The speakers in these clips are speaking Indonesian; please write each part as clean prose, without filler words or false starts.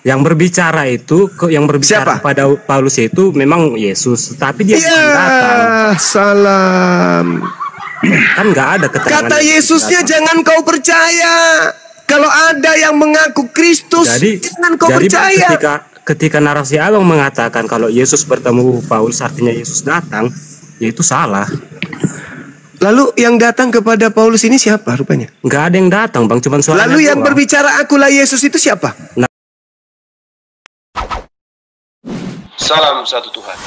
Yang berbicara itu, yang berbicara Siapa? pada Paulus itu memang Yesus, tapi dia bukan datang. Salam. Kan nggak ada keterangan. Kata Yesusnya jangan kau percaya. Kalau ada yang mengaku Kristus, jangan kau percaya. Ketika narasi Abang mengatakan kalau Yesus bertemu Paulus artinya Yesus datang, ya itu salah. Lalu yang datang kepada Paulus ini siapa rupanya? Nggak ada yang datang, Bang, cuman suaranya. Lalu yang berbicara akulah Yesus itu siapa? Salam satu Tuhan.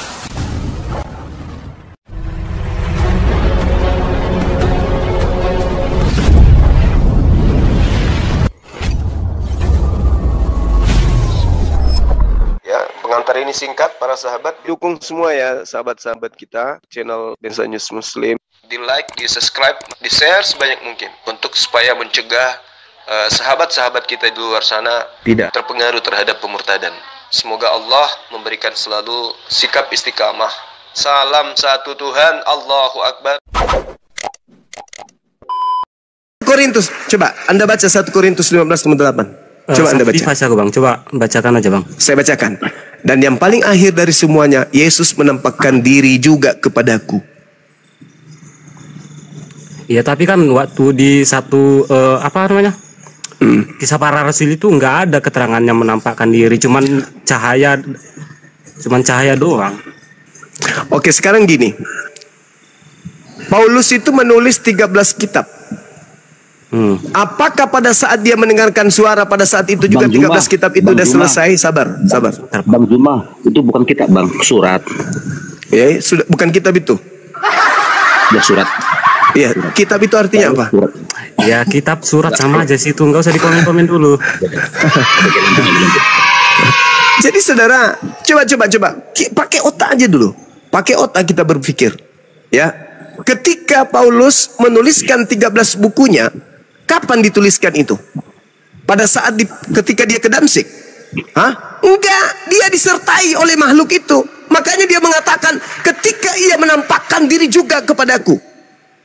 Ya, pengantar ini singkat para sahabat. Dukung semua ya sahabat-sahabat kita channel Densa News Muslim. Di like, di subscribe, di share sebanyak mungkin untuk supaya mencegah sahabat-sahabat kita di luar sana tidak terpengaruh terhadap pemurtadan. Semoga Allah memberikan selalu sikap istiqamah. Salam satu Tuhan, Allahu Akbar. Korintus, coba Anda baca 1 Korintus 15:8. Coba Anda baca. Aku, Bang. Coba bacakan aja, Bang. Saya bacakan. Dan yang paling akhir dari semuanya, Yesus menampakkan diri juga kepadaku. Iya, tapi kan waktu di satu apa namanya? Kisah para rasul itu nggak ada keterangannya menampakkan diri, cuman cahaya doang. Oke, sekarang gini. Paulus itu menulis 13 kitab. Apakah pada saat dia mendengarkan suara pada saat itu juga 13 kitab itu sudah selesai? Sabar. Bang Juma, itu bukan kitab, Bang, surat. Ya, sudah bukan kitab itu. Ya, surat. Iya, kitab itu artinya apa? Ya, kitab surat sama aja sih, itu nggak usah dikomen-komen dulu. Jadi saudara, coba pakai otak aja dulu. Pakai otak kita berpikir. Ya. Ketika Paulus menuliskan 13 bukunya, kapan dituliskan itu? Pada saat ketika dia ke Damsik? Enggak, dia disertai oleh makhluk itu. Makanya dia mengatakan ketika ia menampakkan diri juga kepadaku.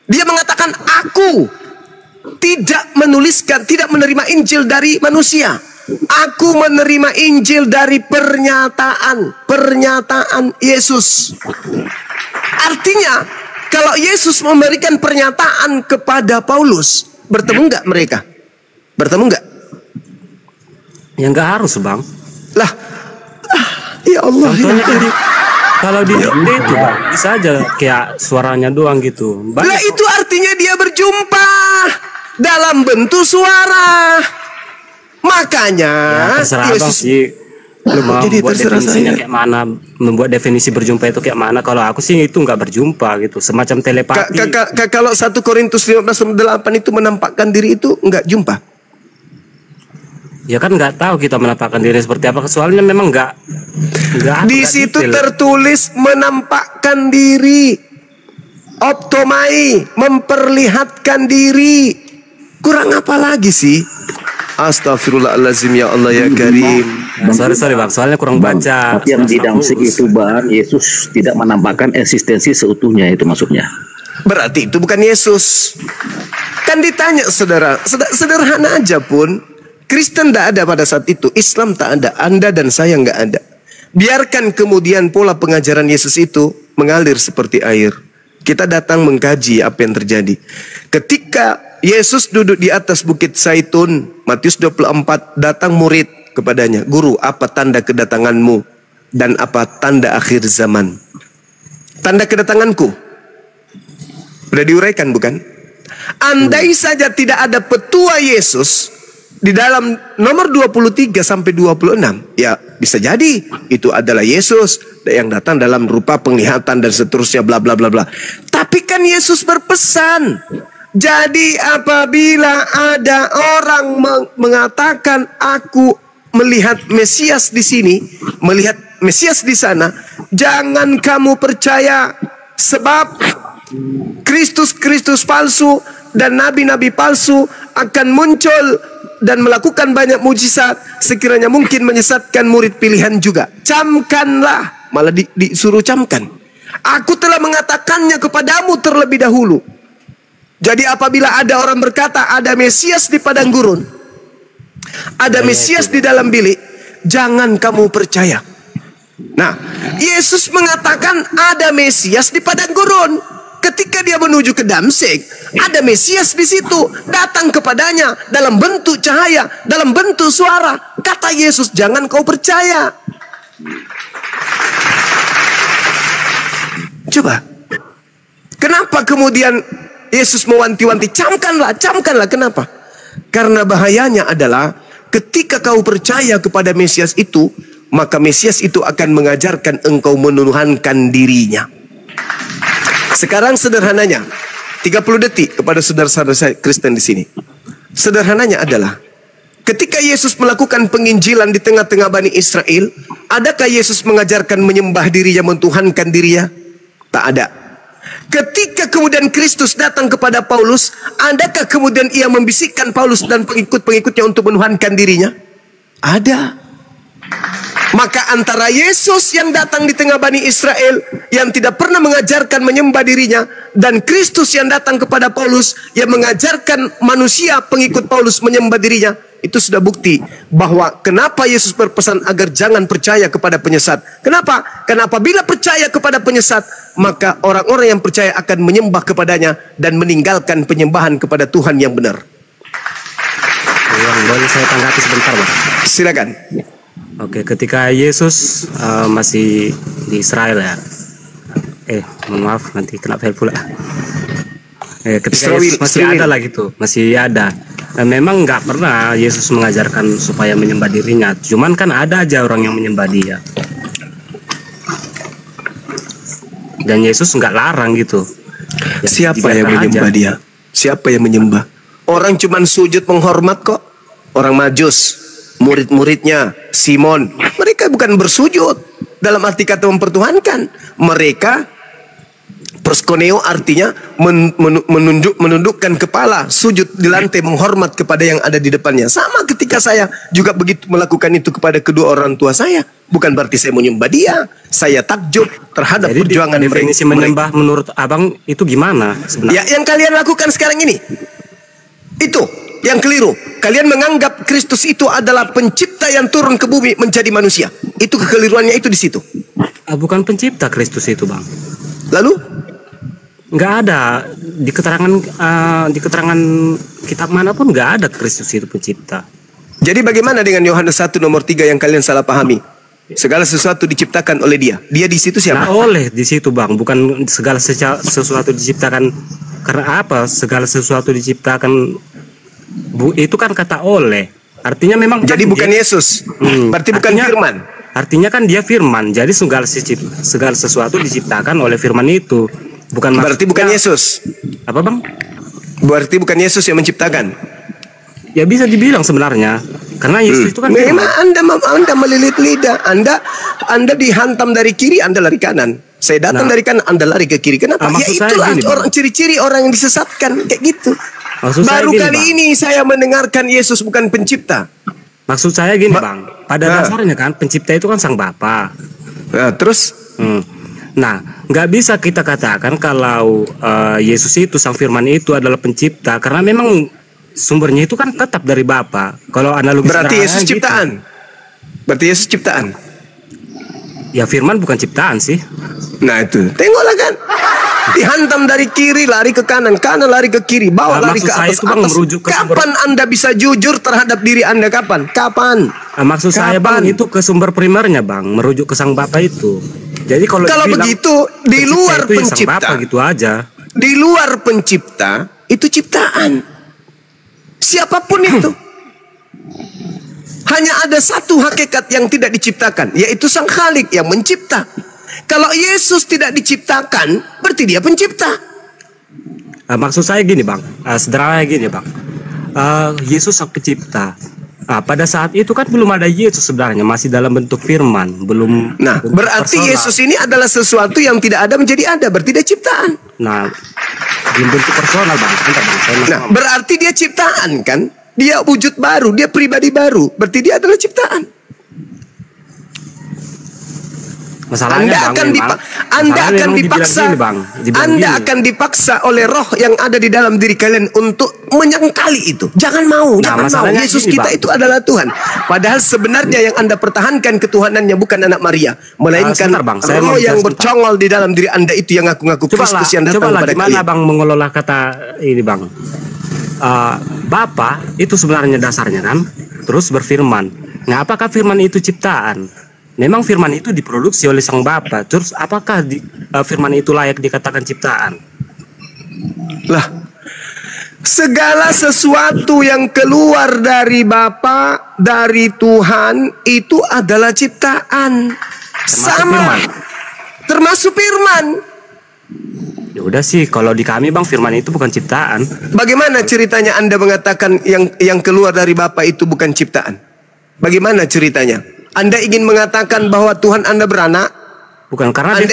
Dia mengatakan aku tidak menerima Injil dari manusia. Aku menerima Injil dari pernyataan Yesus. Artinya, kalau Yesus memberikan pernyataan kepada Paulus, bertemu nggak mereka? Bertemu nggak? Ya nggak harus, Bang. Lah, ya Allah. Kalau di itu, Bang, bisa aja kayak suaranya doang gitu. Lah itu artinya dia berjumpa dalam bentuk suara. Makanya ya, terserah Yesus, Bang sih. Lu mau buat definisinya kayak mana, membuat definisi berjumpa itu kayak mana. Kalau aku sih itu nggak berjumpa gitu, semacam telepati. Kalau 1 Korintus 15:8 itu menampakkan diri itu nggak jumpa. Ya kan nggak tahu kita menampakkan diri seperti apa, soalnya memang nggak di situ tertulis menampakkan diri, optomai, memperlihatkan diri. Kurang apa lagi sih? Astagfirullahaladzim, ya Allah ya Karim. Sorry Bang, soalnya kurang baca. Tapi yang di Damsik itu, Bang, Yesus tidak menampakkan eksistensi seutuhnya, itu maksudnya. Berarti itu bukan Yesus. Kan ditanya saudara, sederhana aja pun. Kristen tidak ada pada saat itu, Islam tak ada, Anda dan saya nggak ada. Biarkan kemudian pola pengajaran Yesus itu mengalir seperti air. Kita datang mengkaji apa yang terjadi. Ketika Yesus duduk di atas bukit Zaitun, Matius 24, datang murid kepadanya, Guru, apa tanda kedatanganmu dan apa tanda akhir zaman? Tanda kedatanganku sudah diuraikan, bukan? Andai saja tidak ada petua Yesus di dalam nomor 23 sampai 26, ya bisa jadi itu adalah Yesus yang datang dalam rupa penglihatan dan seterusnya bla bla bla bla. Tapi kan Yesus berpesan. Jadi apabila ada orang mengatakan aku melihat Mesias di sini, melihat Mesias di sana, jangan kamu percaya, sebab Kristus palsu dan nabi-nabi palsu akan muncul dan melakukan banyak mujizat, sekiranya mungkin menyesatkan murid pilihan juga. Camkanlah, malah disuruh camkan. Aku telah mengatakannya kepadamu terlebih dahulu. Jadi apabila ada orang berkata ada Mesias di padang gurun, ada Mesias di dalam bilik, jangan kamu percaya. Nah, Yesus mengatakan ada Mesias di padang gurun. Ketika dia menuju ke Damsyik, ada Mesias di situ, datang kepadanya dalam bentuk cahaya, dalam bentuk suara. Kata Yesus, jangan kau percaya. Coba, kenapa kemudian Yesus mewanti-wanti, camkanlah, camkanlah. Kenapa? Karena bahayanya adalah ketika kau percaya kepada Mesias itu, maka Mesias itu akan mengajarkan engkau menuhankan dirinya. Sekarang sederhananya, 30 detik kepada saudara-saudara saya Kristen di sini. Sederhananya adalah, ketika Yesus melakukan penginjilan di tengah-tengah Bani Israel, adakah Yesus mengajarkan menyembah dirinya, mentuhankan dirinya? Tak ada. Ketika kemudian Kristus datang kepada Paulus, adakah kemudian ia membisikkan Paulus dan pengikut-pengikutnya untuk menuhankan dirinya? Ada. Maka antara Yesus yang datang di tengah Bani Israel, yang tidak pernah mengajarkan menyembah dirinya, dan Kristus yang datang kepada Paulus, yang mengajarkan manusia pengikut Paulus menyembah dirinya, itu sudah bukti bahwa kenapa Yesus berpesan agar jangan percaya kepada penyesat. Kenapa? Karena apabila percaya kepada penyesat, maka orang-orang yang percaya akan menyembah kepadanya dan meninggalkan penyembahan kepada Tuhan yang benar. Boleh saya tanggapi sebentar, Bang? Silakan. Oke, ketika Yesus masih di Israel ya. Mohon maaf, nanti kena fail pula. Ketika Yesus masih ada lah gitu, masih ada. Memang nggak pernah Yesus mengajarkan supaya menyembah dirinya. Cuman kan ada aja orang yang menyembah dia. Dan Yesus nggak larang gitu. Siapa yang menyembah dia? Siapa yang menyembah? Orang cuman sujud menghormat kok. Orang Majus, murid-muridnya, Simon, mereka bukan bersujud dalam arti kata mempertuhankan. Mereka proskuneo artinya menundukkan kepala, sujud di lantai, menghormat kepada yang ada di depannya. Sama ketika saya juga begitu melakukan itu kepada kedua orang tua saya. Bukan berarti saya menyembah dia. Saya takjub terhadap jadi perjuangan definisi menyembah menurut abang itu gimana sebenarnya? Ya, yang kalian lakukan sekarang ini, itu yang keliru. Kalian menganggap Kristus itu adalah pencipta yang turun ke bumi menjadi manusia. Itu kekeliruannya itu di situ. Bukan pencipta Kristus itu, Bang. Lalu? Nggak ada di keterangan kitab manapun nggak ada Kristus itu pencipta. Jadi bagaimana dengan Yohanes 1 nomor 3 yang kalian salah pahami? Segala sesuatu diciptakan oleh dia. Dia di situ siapa? Nah, oleh di situ, Bang. Bukan segala sesuatu diciptakan karena apa? Segala sesuatu diciptakan itu kan kata oleh. Artinya memang jadi bukan Yesus. Berarti bukan firman. Artinya kan dia firman. Jadi segala sesuatu diciptakan oleh firman itu. Berarti bukan Yesus. Apa, Bang? Berarti bukan Yesus yang menciptakan. Ya bisa dibilang sebenarnya. Karena Yesus itu kan memang Anda melilit lidah. Anda dihantam dari kiri, Anda lari kanan. Saya datang dari kanan, Anda lari ke kiri. Kenapa? Ya itulah orang ciri-ciri orang yang disesatkan kayak gitu. Baru kali ini saya mendengarkan Yesus bukan pencipta. Maksud saya gini, Bang. Pada dasarnya kan pencipta itu kan Sang Bapa. Nah, terus? Nah, nggak bisa kita katakan kalau Yesus itu, Sang Firman itu adalah pencipta. Karena memang sumbernya itu kan tetap dari Bapa. Kalau analogi berarti Yesus ciptaan. Berarti Yesus ciptaan. Ya Firman bukan ciptaan sih. Nah itu, tengoklah kan. Dihantam dari kiri, lari ke kanan, kanan lari ke kiri, bawah lari ke atas. Kapan Anda bisa jujur terhadap diri Anda? Kapan? Maksud saya, Bang, itu ke sumber primernya, Bang, merujuk ke Sang Bapa itu. Jadi kalau begitu di luar pencipta, Sang Bapa gitu aja. Di luar pencipta itu ciptaan. Siapapun itu. Hanya ada satu hakikat yang tidak diciptakan, yaitu Sang Khalik yang mencipta. Kalau Yesus tidak diciptakan, berarti dia pencipta. Maksud saya gini, Bang. Sederhananya gini, Bang. Yesus sang pencipta. Pada saat itu kan belum ada Yesus sebenarnya, masih dalam bentuk firman, belum. Nah, berarti personal. Yesus ini adalah sesuatu yang tidak ada menjadi ada, berarti dia ciptaan. Nah, di bentuk personal, Bang. Nah, berarti dia ciptaan kan? Dia wujud baru, dia pribadi baru, berarti dia adalah ciptaan. Masalahnya, Anda akan dipaksa. Anda gini. akan dipaksa oleh roh yang ada di dalam diri kalian untuk menyangkali itu. Jangan mau, jangan mau. Yesus gini, kita Bang. itu adalah Tuhan. Padahal sebenarnya yang Anda pertahankan ketuhanannya bukan anak Maria, melainkan Sebentar, Bang. Saya roh mau yang jelasin, bercongol di dalam diri Anda itu yang ngaku-ngaku Kristus yang datang kepada gimana kalian. Bang mengelola kata ini, Bang? Bapa itu sebenarnya dasarnya kan, terus berfirman. Nah, apakah firman itu ciptaan? Memang firman itu diproduksi oleh sang Bapa. Terus apakah firman itu layak dikatakan ciptaan? Lah, segala sesuatu yang keluar dari Bapa, dari Tuhan itu adalah ciptaan. Sama. Termasuk firman. Ya udah sih, kalau di kami, Bang, firman itu bukan ciptaan. Bagaimana ceritanya Anda mengatakan yang keluar dari Bapa itu bukan ciptaan? Bagaimana ceritanya? Anda ingin mengatakan bahwa Tuhan Anda beranak? Bukan, karena Anda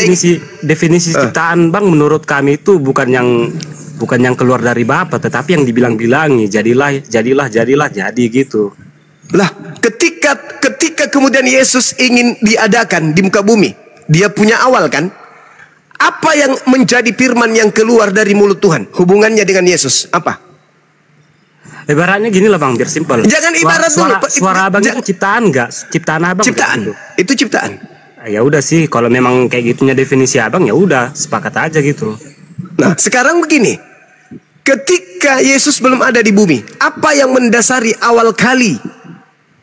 definisi ciptaan, Bang, menurut kami itu bukan yang keluar dari Bapa, tetapi yang dibilang-bilangi, jadi gitu. Lah, ketika kemudian Yesus ingin diadakan di muka bumi, dia punya awal kan? Apa yang menjadi firman yang keluar dari mulut Tuhan? Hubungannya dengan Yesus apa? Ibaratnya gini lah, Bang, biar simpel. Jangan ibarat suara, dulu. Suara Abang itu ciptaan nggak? Ciptaan Abang? Ciptaan. Itu ciptaan. Ya udah sih, kalau memang kayak gitunya definisi Abang, ya udah sepakat aja gitu. Nah, sekarang begini. Ketika Yesus belum ada di bumi, apa yang mendasari awal kali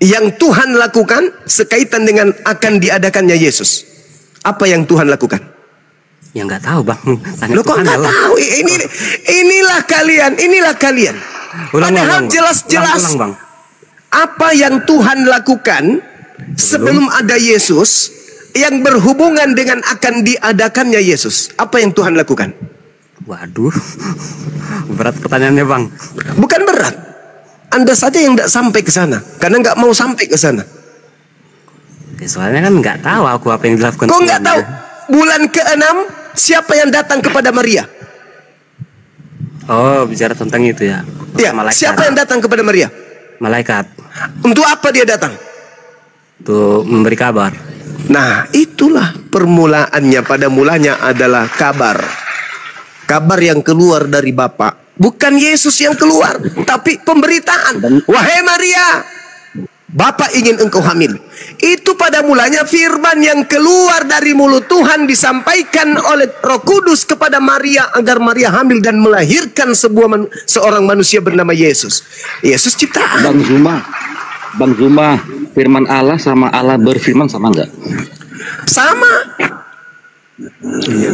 yang Tuhan lakukan sekaitan dengan akan diadakannya Yesus? Apa yang Tuhan lakukan? Ya nggak tahu, Bang. Tanya Lo kok nggak tahu? Inilah kalian. Padahal jelas-jelas apa yang Tuhan lakukan sebelum ada Yesus yang berhubungan dengan akan diadakannya Yesus. Apa yang Tuhan lakukan? Waduh, berat pertanyaannya, Bang. Bukan berat. Anda saja yang tidak sampai ke sana karena nggak mau sampai ke sana. Ya, soalnya kan nggak tahu aku apa yang dilakukan. Kok nggak tahu? Bulan ke-6 siapa yang datang kepada Maria? Oh, bicara tentang itu ya. Ya, siapa yang datang kepada Maria? Malaikat. Untuk apa dia datang? Untuk memberi kabar. Nah, itulah permulaannya. Pada mulanya adalah kabar. Kabar yang keluar dari Bapa. Bukan Yesus yang keluar, tapi pemberitaan. Wahai Maria, Bapa ingin engkau hamil. Itu pada mulanya firman yang keluar dari mulut Tuhan disampaikan oleh Roh Kudus kepada Maria agar Maria hamil dan melahirkan seorang manusia bernama Yesus. Yesus ciptaan. Bang Zuma, firman Allah sama Allah berfirman sama enggak? Sama.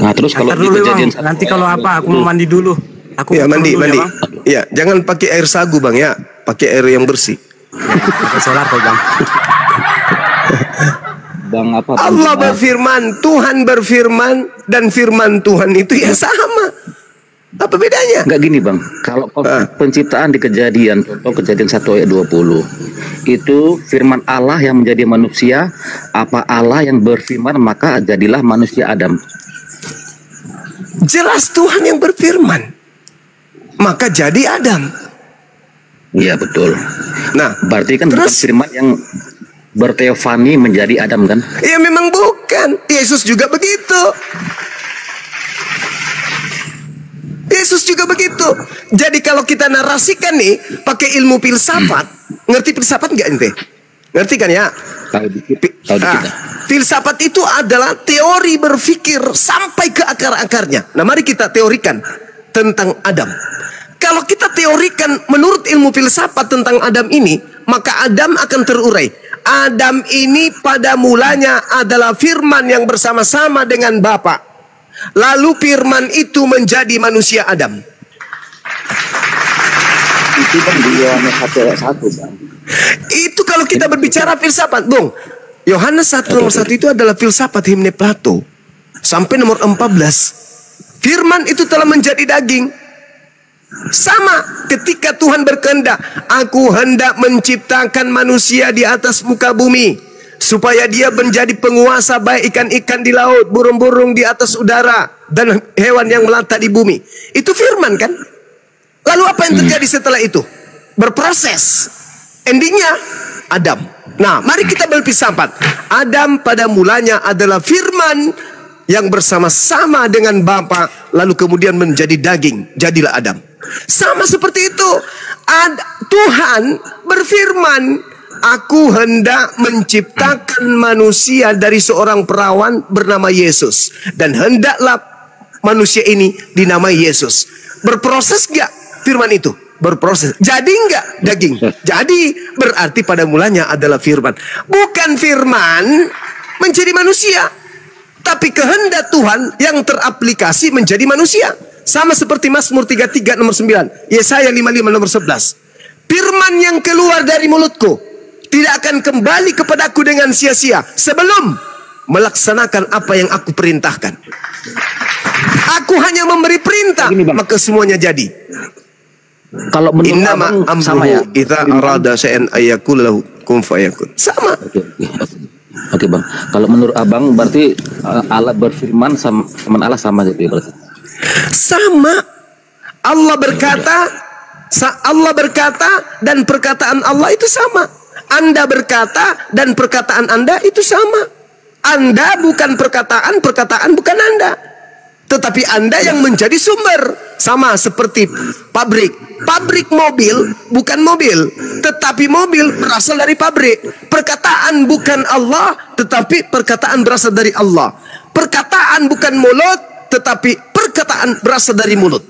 Nah, terus kalau di kejadian nanti kalau apa aku mau mandi dulu. Aku ya mandi. Ya, ya, jangan pakai air sagu, Bang, ya. Pakai air yang bersih. Pakai solar kok, Bang. Bang apa? Allah berfirman, Tuhan berfirman, dan firman Tuhan itu ya sama. Apa bedanya? Enggak gini, Bang. Kalau penciptaan di kejadian, contoh kejadian 1 ayat 20. Itu firman Allah yang menjadi manusia, apa Allah yang berfirman maka jadilah manusia Adam. Jelas Tuhan yang berfirman. Maka jadi Adam. Iya, betul. Nah, berarti kan terus, bukan firman yang berteofani menjadi Adam kan? Ya memang bukan. Yesus juga begitu. Yesus juga begitu. Jadi kalau kita narasikan nih pakai ilmu filsafat, ngerti filsafat nggak ente? Ngerti kan ya? Tahu dikit. Filsafat itu adalah teori berpikir sampai ke akar-akarnya. Nah, mari kita teorikan tentang Adam. Kalau kita teorikan menurut ilmu filsafat tentang Adam ini, maka Adam akan terurai. Adam ini pada mulanya adalah firman yang bersama-sama dengan Bapa. Lalu firman itu menjadi manusia Adam. Itu kan di Yohanes 1 ayat 1, Bang. Itu kalau kita berbicara filsafat, Bung. Yohanes 1 nomor 1 itu adalah filsafat himne Plato. Sampai nomor 14. Firman itu telah menjadi daging. Sama ketika Tuhan berkehendak, aku hendak menciptakan manusia di atas muka bumi, supaya dia menjadi penguasa baik ikan-ikan di laut, burung-burung di atas udara, dan hewan yang melata di bumi. Itu firman kan? Lalu apa yang terjadi setelah itu? Berproses. Endingnya Adam. Nah, mari kita berfilsafat. Adam pada mulanya adalah firman yang bersama-sama dengan Bapa, lalu kemudian menjadi daging, jadilah Adam. Sama seperti itu. Tuhan berfirman, aku hendak menciptakan manusia dari seorang perawan bernama Yesus, dan hendaklah manusia ini dinamai Yesus. Berproses gak firman itu? Berproses. Jadi enggak daging? Jadi berarti pada mulanya adalah firman. Bukan firman menjadi manusia, tapi kehendak Tuhan yang teraplikasi menjadi manusia. Sama seperti Mazmur 33 nomor 9, Yesaya 55 nomor 11. Firman yang keluar dari mulutku tidak akan kembali kepadaku dengan sia-sia sebelum melaksanakan apa yang aku perintahkan. Aku hanya memberi perintah, maka semuanya jadi. Kalau menurut abang sama ya? Idza arada syai'an ayyakul lahu kun fayakun. Sama. Oke bang, kalau menurut abang berarti Allah berfirman sama Allah sama gitu ya berarti? Sama. Allah berkata dan perkataan Allah itu sama. Anda berkata dan perkataan Anda itu sama. Anda bukan perkataan bukan Anda. Tetapi Anda yang menjadi sumber. Sama seperti pabrik. Pabrik mobil bukan mobil, tetapi mobil berasal dari pabrik. Perkataan bukan Allah, tetapi perkataan berasal dari Allah. Perkataan bukan mulut, tetapi perkataan berasal dari mulut.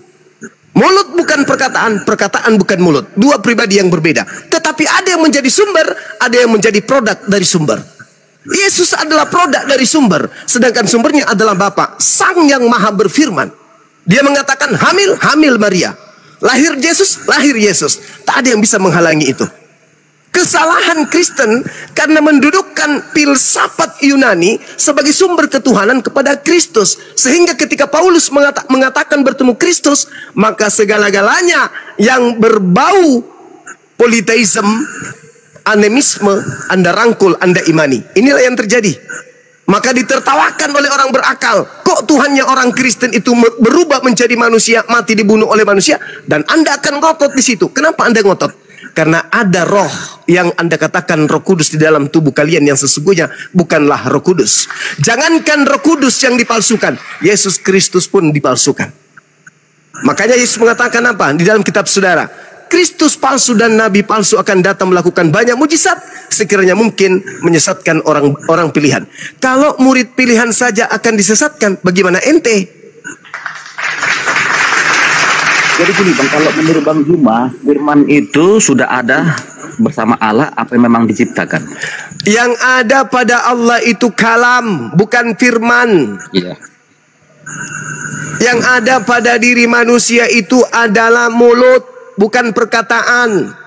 Mulut bukan perkataan, perkataan bukan mulut. Dua pribadi yang berbeda. Tetapi ada yang menjadi sumber, ada yang menjadi produk dari sumber. Yesus adalah produk dari sumber, sedangkan sumbernya adalah Bapa, Sang yang Maha berfirman. Dia mengatakan hamil Maria. Lahir Yesus. Tak ada yang bisa menghalangi itu. Kesalahan Kristen karena mendudukkan filsafat Yunani sebagai sumber ketuhanan kepada Kristus, sehingga ketika Paulus mengatakan bertemu Kristus, maka segala-galanya yang berbau politeisme, animisme, Anda rangkul, Anda imani. Inilah yang terjadi. Maka ditertawakan oleh orang berakal. Kok Tuhannya orang Kristen itu berubah menjadi manusia, mati dibunuh oleh manusia, dan Anda akan ngotot di situ. Kenapa Anda ngotot? Karena ada roh yang Anda katakan Roh Kudus di dalam tubuh kalian yang sesungguhnya bukanlah Roh Kudus. Jangankan Roh Kudus yang dipalsukan, Yesus Kristus pun dipalsukan. Makanya Yesus mengatakan apa di dalam kitab saudara? Kristus palsu dan nabi palsu akan datang melakukan banyak mujizat sekiranya mungkin menyesatkan orang pilihan. Kalau murid pilihan saja akan disesatkan, bagaimana ente? Jadi gini bang, kalau menurut Bang Juma, firman itu sudah ada bersama Allah apa yang memang diciptakan? Yang ada pada Allah itu kalam, bukan firman. Iya. Yang ada pada diri manusia itu adalah mulut, bukan perkataan.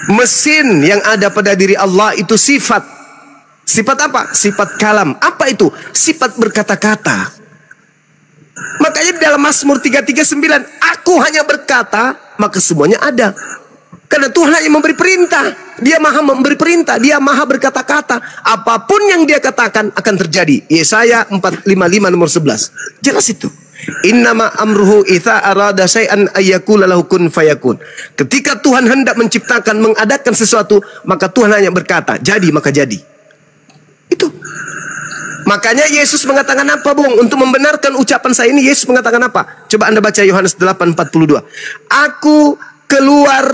Mesin yang ada pada diri Allah itu sifat. Sifat apa? Sifat kalam. Apa itu? Sifat berkata-kata. Makanya di dalam Mazmur 339, aku hanya berkata, maka semuanya ada. Karena Tuhan hanya memberi perintah. Dia maha memberi perintah, dia maha berkata-kata. Apapun yang dia katakan akan terjadi. Yesaya 455 nomor 11. Jelas itu. Innama amruhu idza arada syai'an ayyakula lahu kun fayakun. Ketika Tuhan hendak menciptakan, mengadakan sesuatu, maka Tuhan hanya berkata, jadi maka jadi. Itu. Makanya Yesus mengatakan apa, Bung? Untuk membenarkan ucapan saya ini, Yesus mengatakan apa? Coba Anda baca Yohanes 8:42. Aku keluar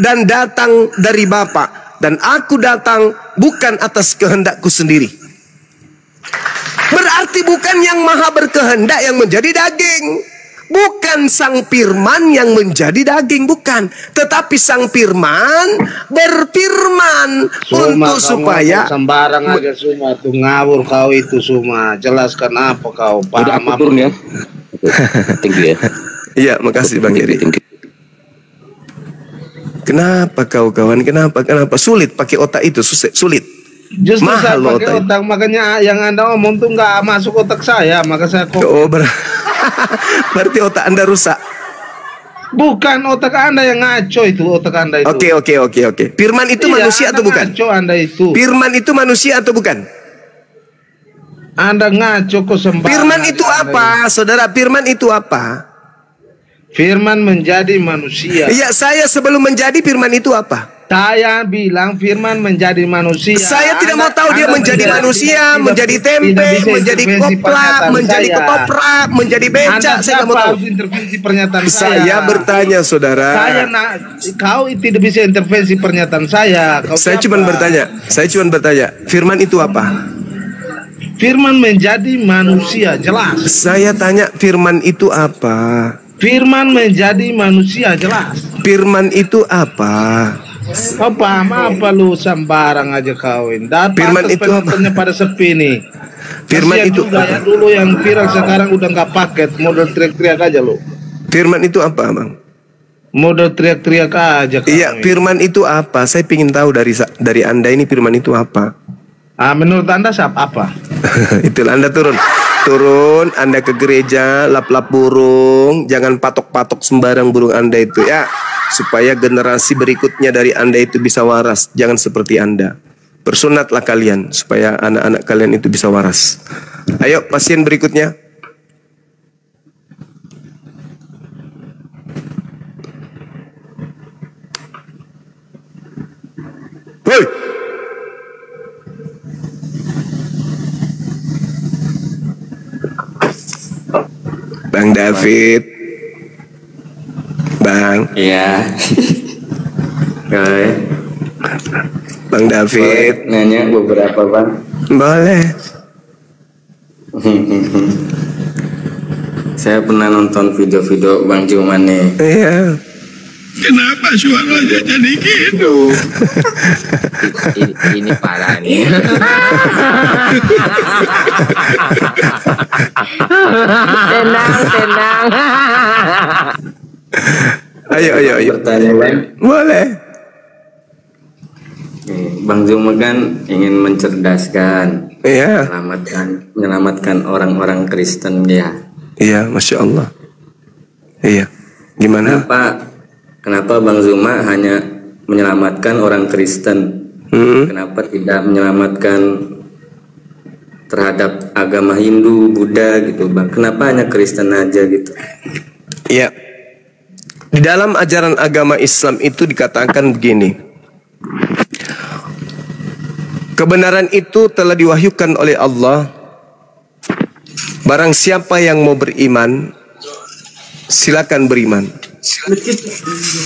dan datang dari Bapa, dan aku datang bukan atas kehendakku sendiri. Berarti bukan yang maha berkehendak yang menjadi daging. Bukan sang firman yang menjadi daging, bukan. Tetapi sang firman berfirman untuk supaya sembarang aja semua tuh ngawur kau itu semua. Jelaskan apa kau paham apa ya? Thank you ya. Iya, makasih Bang Eri. Kenapa kau kawan? Kenapa sulit pakai otak itu? Sulit. Justru mahal saya pakai otak, makanya yang Anda omong tuh nggak masuk otak saya, maka saya kok. Oh, berarti otak Anda rusak. Bukan otak Anda yang ngaco itu, otak Anda itu. Oke. Firman itu manusia atau bukan? Ngaco Anda itu. Firman itu manusia atau bukan? Anda ngaco kok sembarang. Firman itu apa, saudara? Firman itu apa? Firman menjadi manusia. Iya, saya sebelum menjadi firman itu apa? Saya bilang firman menjadi manusia. Saya tidak mau tahu dia menjadi manusia, menjadi tempe, menjadi koplak, menjadi ketoprak, menjadi becak. Saya tidak mau tahu. Intervensi pernyataan Saya bertanya, saudara. Kau tidak bisa intervensi pernyataan saya. Saya cuma bertanya. Firman itu apa? Firman menjadi manusia, jelas. Saya tanya, firman itu apa? Firman menjadi manusia, jelas. Firman itu apa? Kau paham apa lu sembarang aja kawin. Firman itu apa? Pada sepi nih. Firman Kasian itu juga apa? Ya, dulu yang viral sekarang udah nggak paket, model teriak-teriak aja lu. Firman itu apa, Bang? Model teriak-teriak aja kawin. Iya, firman itu apa? Saya ingin tahu dari Anda ini firman itu apa? Menurut Anda apa? Itulah Anda turun, Anda ke gereja, lap-lap burung, jangan patok-patok sembarang burung Anda itu ya, supaya generasi berikutnya dari Anda itu bisa waras. Jangan seperti Anda. Bersunatlah kalian supaya anak-anak kalian itu bisa waras. Ayo pasien berikutnya. Woi. Bang David. Bang. Iya. Oke. Bang David. Boleh nanya beberapa, Bang? Boleh. Saya pernah nonton video-video Bang Juman nih. Iya. Kenapa suaranya jadi gitu? Ini parah nih. Tenang. Ayo. Bertanya, Bang. Boleh. Bang Zuma kan ingin mencerdaskan, Iya. menyelamatkan orang-orang Kristen ya. Iya, Masya Allah. Iya. Gimana? Kenapa Bang Zuma hanya menyelamatkan orang Kristen? Kenapa tidak menyelamatkan terhadap agama Hindu, Buddha gitu, Bang? Kenapa hanya Kristen aja gitu? Iya. Di dalam ajaran agama Islam itu dikatakan begini. Kebenaran itu telah diwahyukan oleh Allah. Barang siapa yang mau beriman, silakan beriman.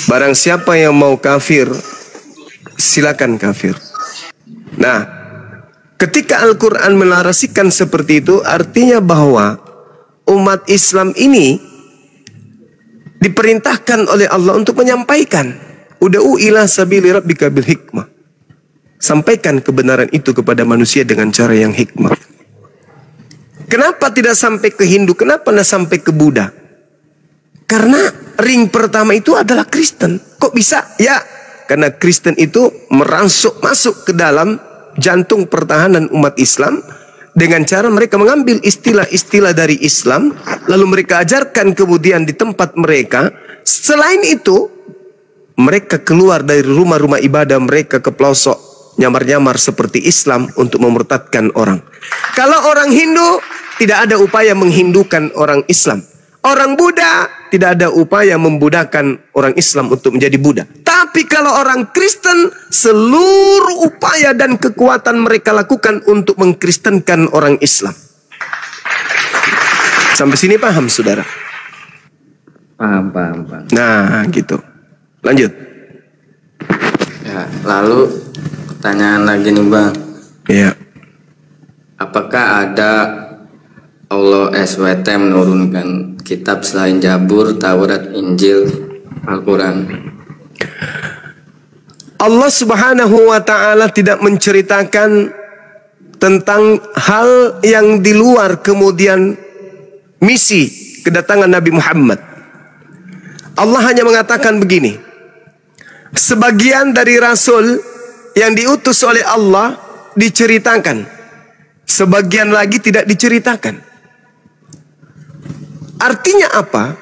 Barang siapa yang mau kafir, silakan kafir. Nah, ketika Al-Quran menarasikan seperti itu, artinya bahwa umat Islam ini diperintahkan oleh Allah untuk menyampaikan, ud'u ila sabili rabbika bil hikmah. Sampaikan kebenaran itu kepada manusia dengan cara yang hikmah. Kenapa tidak sampai ke Hindu? Kenapa tidak sampai ke Buddha? Karena ring pertama itu adalah Kristen. Kok bisa? Ya, karena Kristen itu masuk ke dalam jantung pertahanan umat Islam dengan cara mereka mengambil istilah-istilah dari Islam, lalu mereka ajarkan kemudian di tempat mereka. Selain itu, mereka keluar dari rumah-rumah ibadah mereka ke pelosok, nyamar-nyamar seperti Islam untuk memurtadkan orang. Kalau orang Hindu, tidak ada upaya menghindukan orang Islam. Orang Buddha tidak ada upaya membudakan orang Islam untuk menjadi Buddha. Tapi kalau orang Kristen, seluruh upaya dan kekuatan mereka lakukan untuk mengkristenkan orang Islam. Sampai sini paham, saudara? Paham. Nah, gitu. Lanjut. Ya, lalu pertanyaan lagi nih, Bang. Iya. Apakah ada Allah SWT menurunkan kitab selain Zabur, Taurat, Injil, Al-Quran? Allah Subhanahu wa ta'ala tidak menceritakan tentang hal yang di luar kemudian misi kedatangan Nabi Muhammad. Allah hanya mengatakan begini, sebagian dari rasul yang diutus oleh Allah diceritakan, sebagian lagi tidak diceritakan. Artinya apa?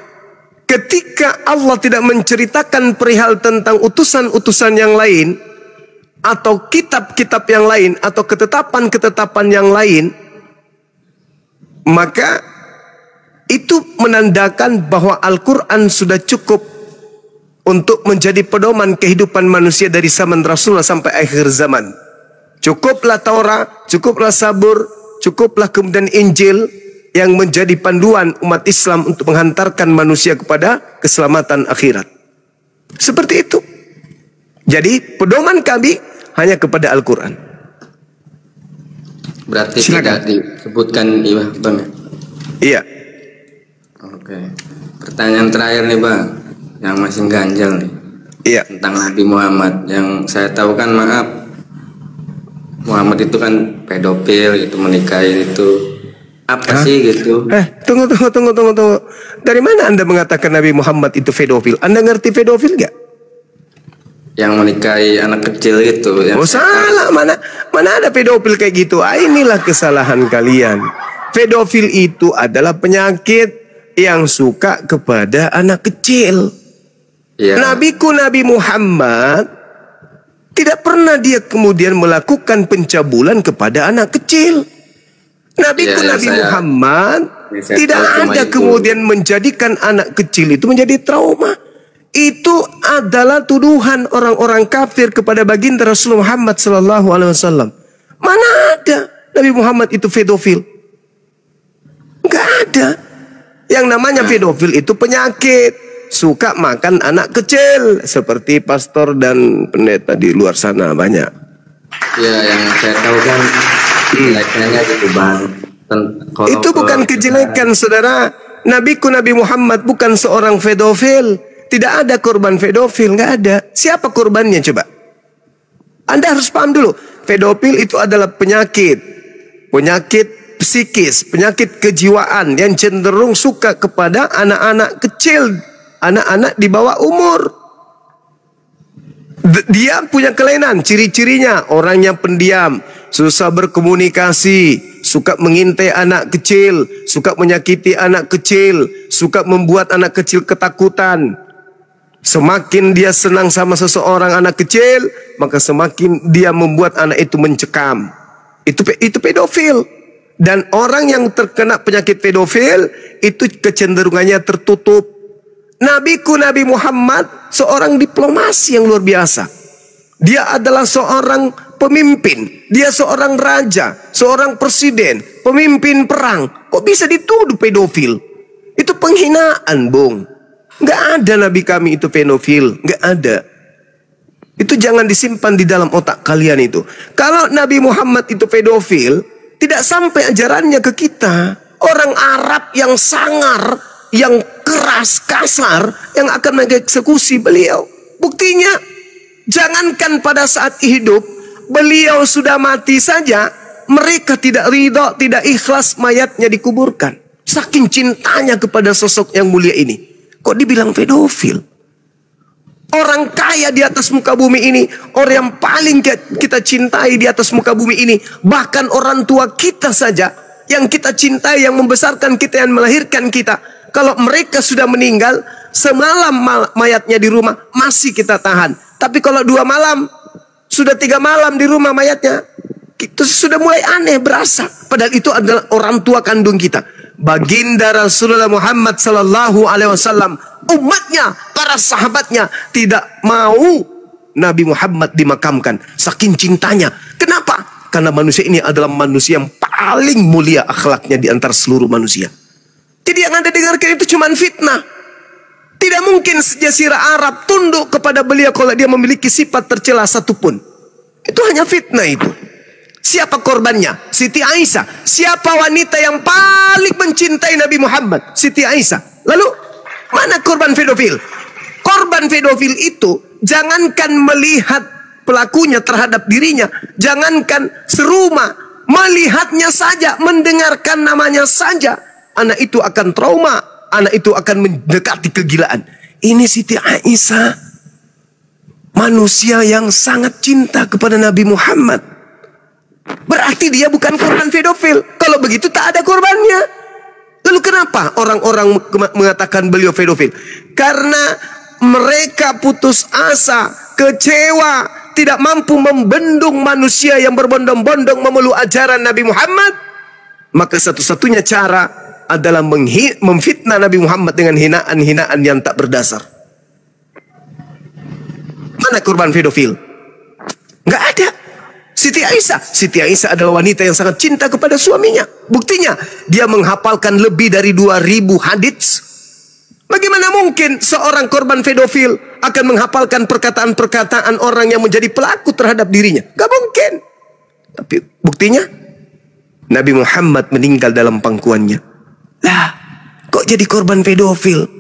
Ketika Allah tidak menceritakan perihal tentang utusan-utusan yang lain, atau kitab-kitab yang lain, atau ketetapan-ketetapan yang lain, maka itu menandakan bahwa Al-Quran sudah cukup untuk menjadi pedoman kehidupan manusia dari zaman Rasulullah sampai akhir zaman. Cukuplah Taurat, cukuplah Zabur, cukuplah kemudian Injil yang menjadi panduan umat Islam untuk menghantarkan manusia kepada keselamatan akhirat. Seperti itu. Jadi pedoman kami hanya kepada Al-Quran. Berarti Silakan. tidak disebutkan Bang. Iya. Oke. Pertanyaan terakhir nih Bang, yang masih ganjal nih. Iya. Tentang Nabi Muhammad. Yang saya tahu kan, maaf, Muhammad itu kan pedofil gitu, menikahi itu. Apa sih gitu? Tunggu. Dari mana Anda mengatakan Nabi Muhammad itu pedofil? Anda ngerti pedofil gak? Yang menikahi anak kecil itu. Oh salah, mana ada pedofil kayak gitu? Inilah kesalahan kalian. Pedofil itu adalah penyakit yang suka kepada anak kecil. Ya. Nabiku Nabi Muhammad tidak pernah dia kemudian melakukan pencabulan kepada anak kecil. Nabiku Nabi Muhammad tidak ada kemudian menjadikan anak kecil itu menjadi trauma. Itu adalah tuduhan orang-orang kafir kepada baginda Rasulullah Muhammad SAW. Mana ada Nabi Muhammad itu pedofil? Enggak ada. Yang namanya pedofil itu penyakit, suka makan anak kecil, seperti pastor dan pendeta di luar sana banyak. Ya, yang saya tahu kan kejelekannya gitu Bang. Itu bukan kejelekan, saudara. Nabiku Nabi Muhammad bukan seorang pedofil. Tidak ada korban pedofil, nggak ada. Siapa korbannya coba? Anda harus paham dulu. Pedofil itu adalah penyakit psikis, penyakit kejiwaan yang cenderung suka kepada anak-anak kecil, anak-anak di bawah umur. Dia punya kelainan, ciri-cirinya orang yang pendiam, susah berkomunikasi, suka mengintai anak kecil, suka menyakiti anak kecil, suka membuat anak kecil ketakutan. Semakin dia senang sama seseorang anak kecil, maka semakin dia membuat anak itu mencekam. Itu pedofil. Dan orang yang terkena penyakit pedofil itu kecenderungannya tertutup. Nabiku Nabi Muhammad seorang diplomasi yang luar biasa. Dia adalah seorang pemimpin, dia seorang raja, seorang presiden, pemimpin perang. Kok bisa dituduh pedofil? Itu penghinaan, Bung. Nggak ada Nabi kami itu pedofil, nggak ada. Itu jangan disimpan di dalam otak kalian itu. Kalau Nabi Muhammad itu pedofil, tidak sampai ajarannya ke kita. Orang Arab yang sangar, yang keras, kasar, yang akan mengeksekusi beliau. Buktinya, jangankan pada saat hidup, beliau sudah mati saja, mereka tidak ridho, tidak ikhlas mayatnya dikuburkan. Saking cintanya kepada sosok yang mulia ini. Kok dibilang pedofil? Orang kaya di atas muka bumi ini, orang yang paling kita cintai di atas muka bumi ini, bahkan orang tua kita saja, yang kita cintai, yang membesarkan kita, yang melahirkan kita, kalau mereka sudah meninggal, semalam mayatnya di rumah, masih kita tahan. Tapi kalau 2 malam, sudah 3 malam di rumah mayatnya, itu sudah mulai aneh, berasa. Padahal itu adalah orang tua kandung kita. Baginda Rasulullah Muhammad sallallahu alaihi wasallam, umatnya, para sahabatnya tidak mau Nabi Muhammad dimakamkan, saking cintanya. Kenapa? Karena manusia ini adalah manusia yang paling mulia akhlaknya di antara seluruh manusia. Jadi yang Anda dengarkan itu cuma fitnah. Tidak mungkin sejazirah Arab tunduk kepada beliau kalau dia memiliki sifat tercela satupun. Itu hanya fitnah itu. Siapa korbannya? Siti Aisyah. Siapa wanita yang paling mencintai Nabi Muhammad? Siti Aisyah. Lalu, mana korban pedofil? Korban pedofil itu, jangankan melihat pelakunya terhadap dirinya, jangankan serumah, melihatnya saja, mendengarkan namanya saja, anak itu akan trauma, anak itu akan mendekati kegilaan. Ini Siti Aisyah, manusia yang sangat cinta kepada Nabi Muhammad. Berarti dia bukan korban pedofil. Kalau begitu tak ada korbannya. Lalu kenapa orang-orang mengatakan beliau pedofil? Karena mereka putus asa, kecewa, tidak mampu membendung manusia yang berbondong-bondong memeluk ajaran Nabi Muhammad. Maka satu-satunya cara adalah memfitnah Nabi Muhammad dengan hinaan-hinaan yang tak berdasar. Mana korban pedofil? Nggak ada. Siti Aisyah adalah wanita yang sangat cinta kepada suaminya. Buktinya, dia menghafalkan lebih dari 2000 hadits. Bagaimana mungkin seorang korban pedofil akan menghafalkan perkataan-perkataan orang yang menjadi pelaku terhadap dirinya? Gak mungkin. Tapi buktinya, Nabi Muhammad meninggal dalam pangkuannya. Lah, kok jadi korban pedofil?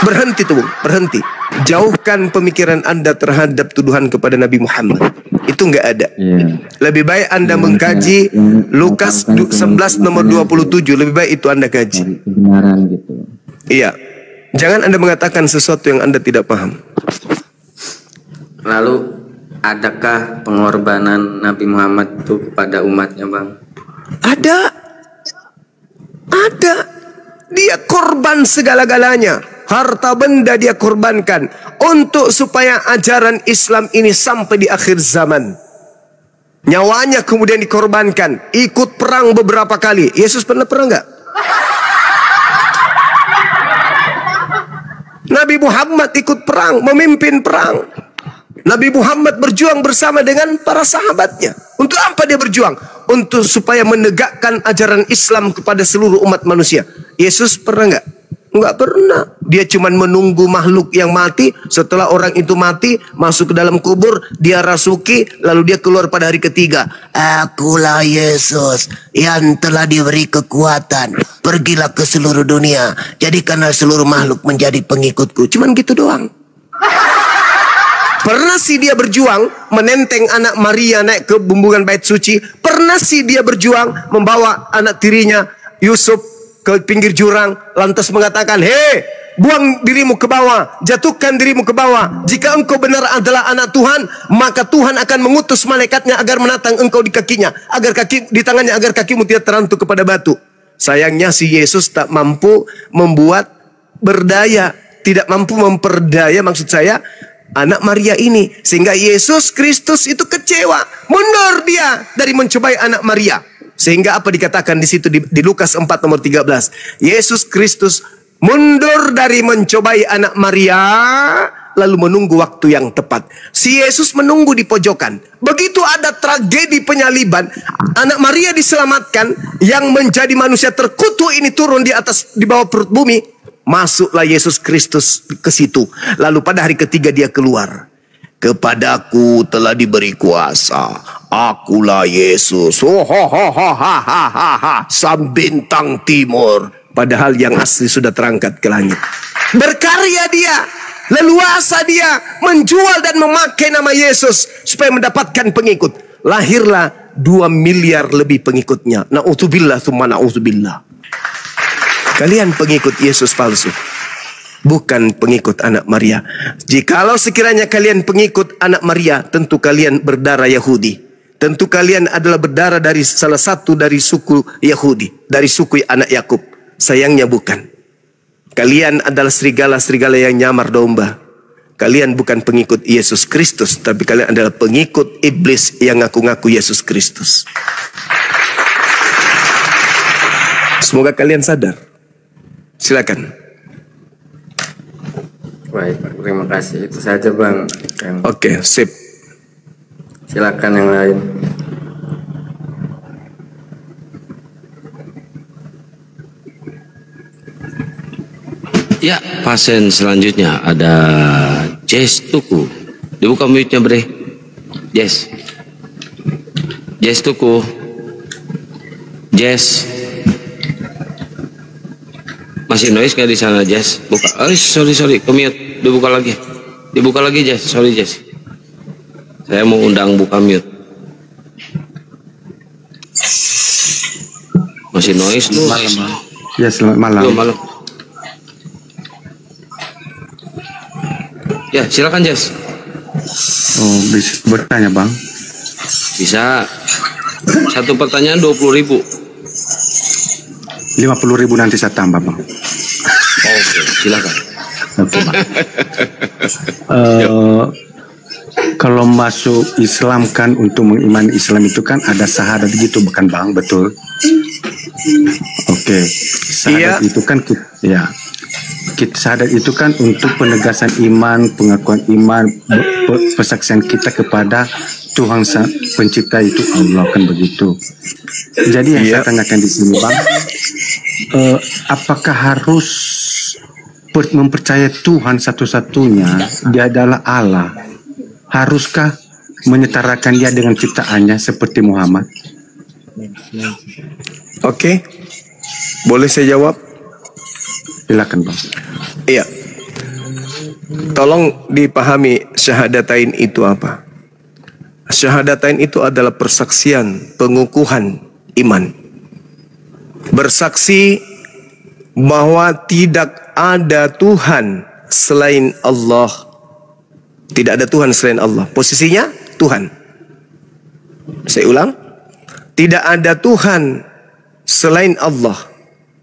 Berhenti tuh, berhenti. Jauhkan pemikiran Anda terhadap tuduhan kepada Nabi Muhammad. Itu nggak ada. Lebih baik Anda mengkaji Lukas 11 nomor 27. Lebih baik itu Anda kaji. Kebenaran gitu. Iya. Jangan Anda mengatakan sesuatu yang Anda tidak paham. Lalu adakah pengorbanan Nabi Muhammad itu kepada umatnya, Bang? Ada. Ada. Dia korban segala-galanya. Harta benda dia korbankan untuk supaya ajaran Islam ini sampai di akhir zaman. Nyawanya kemudian dikorbankan. Ikut perang beberapa kali. Yesus pernah perang nggak? Nabi Muhammad ikut perang, memimpin perang. Nabi Muhammad berjuang bersama dengan para sahabatnya. Untuk apa dia berjuang? Untuk supaya menegakkan ajaran Islam kepada seluruh umat manusia. Yesus pernah nggak? Nggak pernah. Dia cuma menunggu makhluk yang mati. Setelah orang itu mati, masuk ke dalam kubur, dia rasuki, lalu dia keluar pada hari ketiga. Akulah Yesus yang telah diberi kekuatan. Pergilah ke seluruh dunia, jadikanlah seluruh makhluk menjadi pengikutku. Cuman gitu doang. Pernah sih dia berjuang menenteng anak Maria naik ke bumbungan bait suci. Pernah sih dia berjuang membawa anak tirinya Yusuf ke pinggir jurang, lantas mengatakan, hei, buang dirimu ke bawah, jatuhkan dirimu ke bawah. Jika engkau benar adalah anak Tuhan, maka Tuhan akan mengutus malaikatnya agar menatang engkau di kakinya, agar kaki di tangannya, agar kakimu tidak terantuk kepada batu. Sayangnya si Yesus tak mampu membuat berdaya, tidak mampu memperdaya, maksud saya, anak Maria ini. Sehingga Yesus Kristus itu kecewa, mundur dia dari mencobai anak Maria. Sehingga apa dikatakan di situ di Lukas 4 nomor 13. Yesus Kristus mundur dari mencobai anak Maria, lalu menunggu waktu yang tepat. Si Yesus menunggu di pojokan. Begitu ada tragedi penyaliban, anak Maria diselamatkan, yang menjadi manusia terkutuk ini turun di bawah perut bumi. Masuklah Yesus Kristus ke situ. Lalu pada hari ketiga dia keluar. Kepadaku telah diberi kuasa. Akulah Yesus. Sang bintang timur. Padahal yang asli sudah terangkat ke langit. Berkarya dia, leluasa dia menjual dan memakai nama Yesus supaya mendapatkan pengikut. Lahirlah 2 miliar lebih pengikutnya. Na'udzubillah tsumma na'udzubillah. Kalian pengikut Yesus palsu, bukan pengikut anak Maria. Jikalau sekiranya kalian pengikut anak Maria, tentu kalian berdarah Yahudi. Tentu kalian adalah berdarah dari salah satu dari suku Yahudi, dari suku anak Yakub. Sayangnya bukan. Kalian adalah serigala-serigala yang nyamar domba. Kalian bukan pengikut Yesus Kristus, tapi kalian adalah pengikut iblis yang ngaku-ngaku Yesus Kristus. Semoga kalian sadar. Silakan. Baik, terima kasih. Itu saja, Bang. Oke, sip. Silakan yang lain. Ya, pasien selanjutnya ada Jess Tuku. Dibuka mute-nya, Bre. Jess. Jess Tuku. Jess. Masih noise nggak di sana, Jess? Buka. Oh, sorry, ke mute. Dibuka lagi. Dibuka lagi, Jess. Sorry, Jess. Saya mau undang buka mute. Masih noise tuh. Malam. Ya, selamat malam. Yo, malam. Ya, silakan, Jess. Oh, bisa bertanya, Bang? Bisa. Satu pertanyaan 20.000. 50.000 nanti saya tambah, Bang. Oke, silakan. Oke, Bang. Kalau masuk Islam kan, untuk mengimani Islam itu kan ada syahadat gitu, bukan, Bang? Betul. Oke. Syahadat itu kan ya. syahadat itu kan untuk penegasan iman, pengakuan iman, persaksian kita kepada Tuhan pencipta itu Allah, kan begitu. Jadi yang saya tanyakan di sini Bang, apakah harus mempercayai Tuhan satu-satunya, Dia adalah Allah? Haruskah menyetarakan Dia dengan ciptaannya seperti Muhammad? Oke, boleh saya jawab? Silakan Bang. Iya. Tolong dipahami syahadatain itu apa. Syahadatain itu adalah persaksian, pengukuhan iman. Bersaksi bahwa tidak ada Tuhan selain Allah. Tidak ada Tuhan selain Allah. Posisinya Tuhan. Saya ulang. Tidak ada Tuhan selain Allah.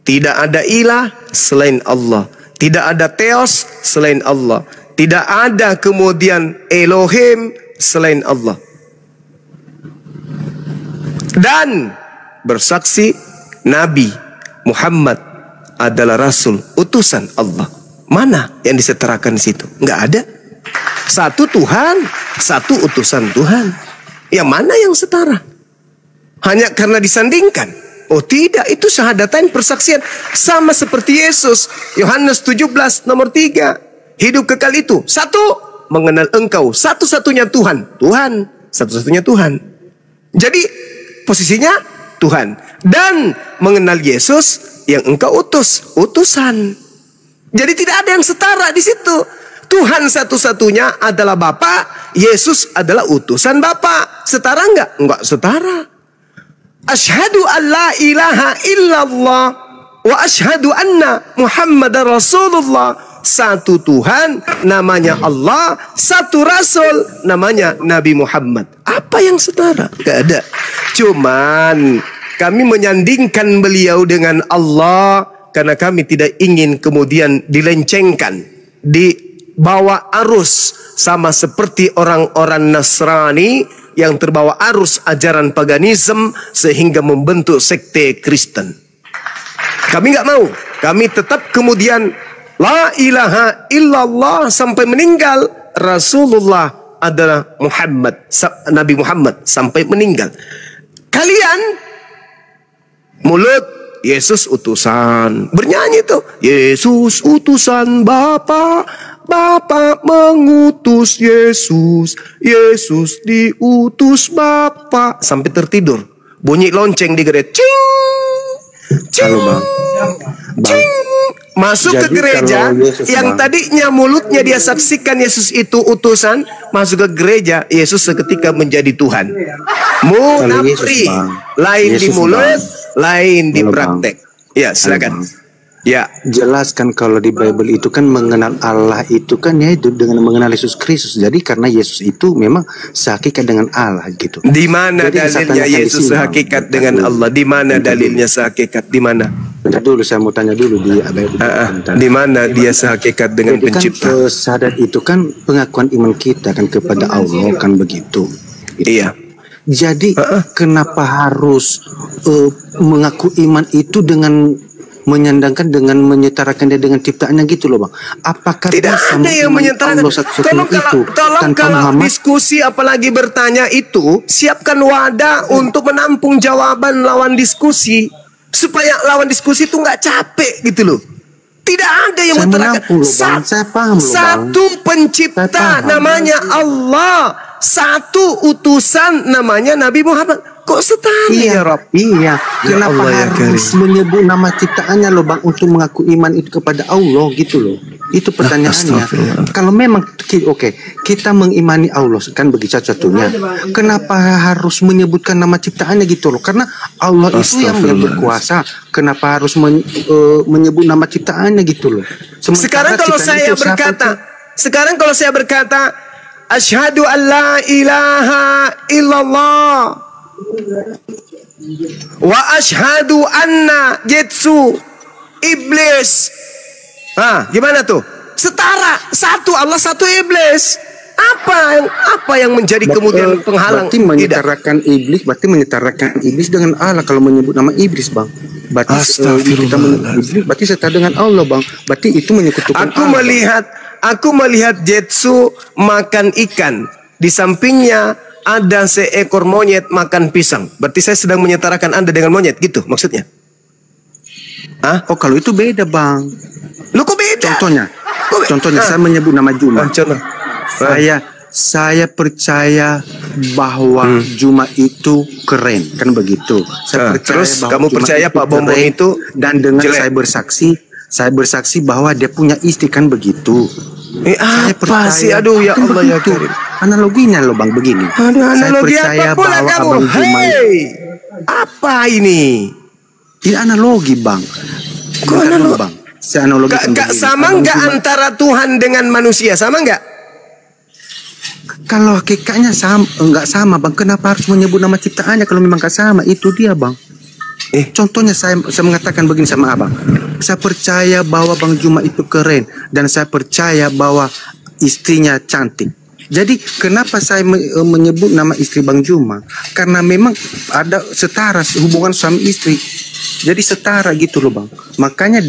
Tidak ada ilah selain Allah. Tidak ada theos selain Allah. Tidak ada kemudian Elohim selain Allah. Dan bersaksi Nabi Muhammad adalah Rasul, utusan Allah. Mana yang disetarakan di situ? Enggak ada. Satu Tuhan, satu utusan Tuhan. Yang mana yang setara? Hanya karena disandingkan. Oh tidak, itu syahadatain persaksian. Sama seperti Yesus. Yohanes 17 nomor 3. Hidup kekal itu. Satu, mengenal engkau. Satu-satunya Tuhan. Tuhan. Satu-satunya Tuhan. Jadi posisinya Tuhan. Dan mengenal Yesus yang engkau utus. Utusan. Jadi tidak ada yang setara di situ. Tuhan satu-satunya adalah Bapa. Yesus adalah utusan Bapa. Setara enggak? Enggak setara. Asyhadu an la ilaha illallah wa asyhadu anna Muhammadar Rasulullah. Satu Tuhan namanya Allah, satu Rasul namanya Nabi Muhammad. Apa yang setara? Gak ada. Cuman kami menyandingkan beliau dengan Allah karena kami tidak ingin kemudian dilencengkan, dibawa arus sama seperti orang-orang Nasrani yang terbawa arus ajaran paganisme sehingga membentuk sekte Kristen. Kami nggak mau. Kami tetap kemudian la ilaha illallah sampai meninggal. Rasulullah adalah Muhammad, Nabi Muhammad sampai meninggal. Kalian mulut Yesus utusan, bernyanyi tuh Yesus utusan Bapa, Bapa mengutus Yesus, Yesus diutus Bapa, sampai tertidur. Bunyi lonceng di gereja. Cing, cing, cing. Masuk ke gereja yang tadinya mulutnya dia saksikan Yesus itu utusan, masuk ke gereja Yesus seketika menjadi Tuhan. Munafri, lain di mulut, lain di praktek. Ya, silakan. Ya, jelaskan kalau di Bible itu kan mengenal Allah itu kan ya itu dengan mengenal Yesus Kristus. Jadi karena Yesus itu memang sehakikat dengan Allah gitu. Di mana dalilnya Yesus sehakikat dengan Allah? Di mana dalilnya sehakikat? Di mana? Bentar dulu, saya mau tanya dulu di Bible. Di mana dia sehakikat dengan pencipta? Kan sadar itu kan pengakuan iman kita kan kepada Allah kan begitu. Iya. Jadi kenapa harus mengaku iman itu dengan menyandangkan dengan menyetarakan dia dengan ciptaannya gitu loh Bang? Apakah tidak ada yang menyetarakan? Tolong kalau diskusi apalagi bertanya itu, siapkan wadah untuk menampung jawaban lawan diskusi supaya lawan diskusi itu nggak capek gitu loh. Tidak ada yang menyetarakan. Satu pencipta namanya Allah, satu utusan namanya Nabi Muhammad. Kok setara ya Rob? Iya. Kenapa harus menyebut nama ciptaannya loh Bang untuk mengaku iman itu kepada Allah gitu loh? Itu pertanyaannya. Kalau memang kita mengimani Allah kan begitu satu-satunya. Kenapa harus menyebutkan nama ciptaannya gitu loh? Karena Allah itu yang berkuasa. Kenapa harus menyebut nama ciptaannya gitu loh? Sekarang kalau saya berkata, asyhadu an la ilaha illallah wa asyhadu anna Jetsu iblis. Gimana tuh? Setara, satu Allah, satu iblis. Apa yang menjadi kemudian penghalang? Berarti menyetarakan iblis dengan Allah kalau menyebut nama iblis Bang. Berarti setara dengan Allah, Bang. Berarti itu menyekutukan Allah. Aku melihat Jetsu makan ikan. Di sampingnya ada seekor monyet makan pisang. Berarti saya sedang menyetarakan Anda dengan monyet, gitu maksudnya? Oh, kalau itu beda, Bang. Lu kok beda? Contohnya saya menyebut nama Juma. Saya percaya bahwa Juma itu keren, kan begitu. Saya percaya terus bahwa kamu Juma percaya itu Pak Bombong keren, itu dan dengan jelek. saya bersaksi bahwa dia punya istri, kan begitu. Saya apa sih? Aduh ya kan Allah ya begitu. Karim. Analoginya loh, Bang, begini. Saya Analogi percaya apa pula bahwa kamu? Abang Juma Apa ini? ini analogi, Bang. Kok analogi, Bang? Saya analogi sama nggak antara Tuhan dengan manusia? Sama nggak? Kalau hakikatnya nggak sama, Bang. Kenapa harus menyebut nama ciptaannya kalau memang nggak sama? Itu dia, Bang. Contohnya saya mengatakan begini sama Abang. Saya percaya bahwa Bang Juma itu keren dan saya percaya bahwa istrinya cantik. Jadi kenapa saya menyebut nama istri Bang Juma? Karena memang ada setara hubungan suami istri. Jadi setara gitu loh, Bang. Makanya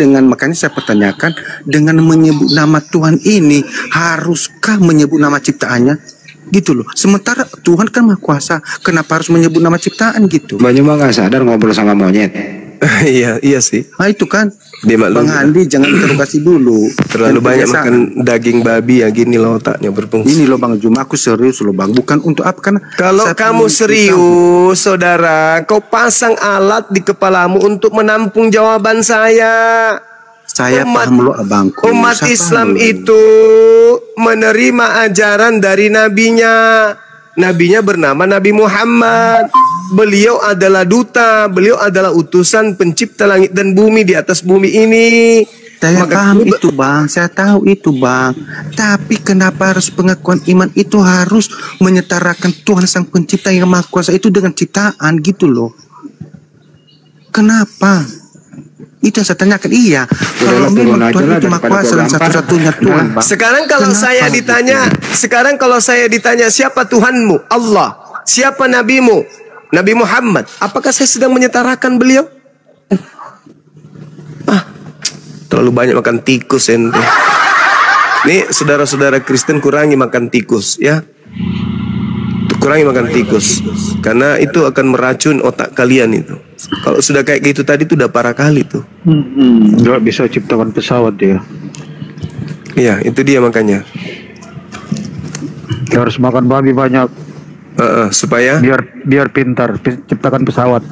saya pertanyakan, dengan menyebut nama Tuhan ini, haruskah menyebut nama ciptaannya? Gitu loh. Sementara Tuhan kan Maha Kuasa, kenapa harus menyebut nama ciptaan gitu? Bang Juma nggak sadar ngobrol sama monyet. Iya sih. Nah itu kan. Bang Andi jangan interogasi dulu. Terlalu banyak makan daging babi ya, gini loh otaknya berfungsi. Ini loh Bang Juma, aku serius loh Bang. Bukan untuk apa, kan? Kalau kamu serius, saudara, kau pasang alat di kepalamu untuk menampung jawaban saya. Saya paham loh, Abangku. Umat Islam itu menerima ajaran dari nabinya. Nabinya bernama Nabi Muhammad. Beliau adalah duta, beliau adalah utusan pencipta langit dan bumi di atas bumi ini. Saya paham itu, Bang. Saya tahu itu, Bang. Tapi kenapa harus pengakuan iman itu harus menyetarakan Tuhan Sang Pencipta yang Maha Kuasa itu dengan ciptaan gitu loh? Kenapa? Itu yang saya tanyakan. Iya, kalau memang Tuhan itu Maha Kuasa dan satu-satunya Tuhan, Bang. Sekarang kalau saya ditanya siapa Tuhanmu? Allah. Siapa nabimu? Nabi Muhammad. Apakah saya sedang menyetarakan beliau? Terlalu banyak makan tikus ente. Nih saudara-saudara Kristen, kurangi makan tikus ya. Kurangi makan tikus, karena itu akan meracun otak kalian itu. Kalau sudah kayak gitu tadi itu udah parah kali tuh. Nggak bisa ciptakan pesawat dia. Iya, itu dia makanya. Dia harus makan babi banyak. Supaya biar pintar ciptakan pesawat.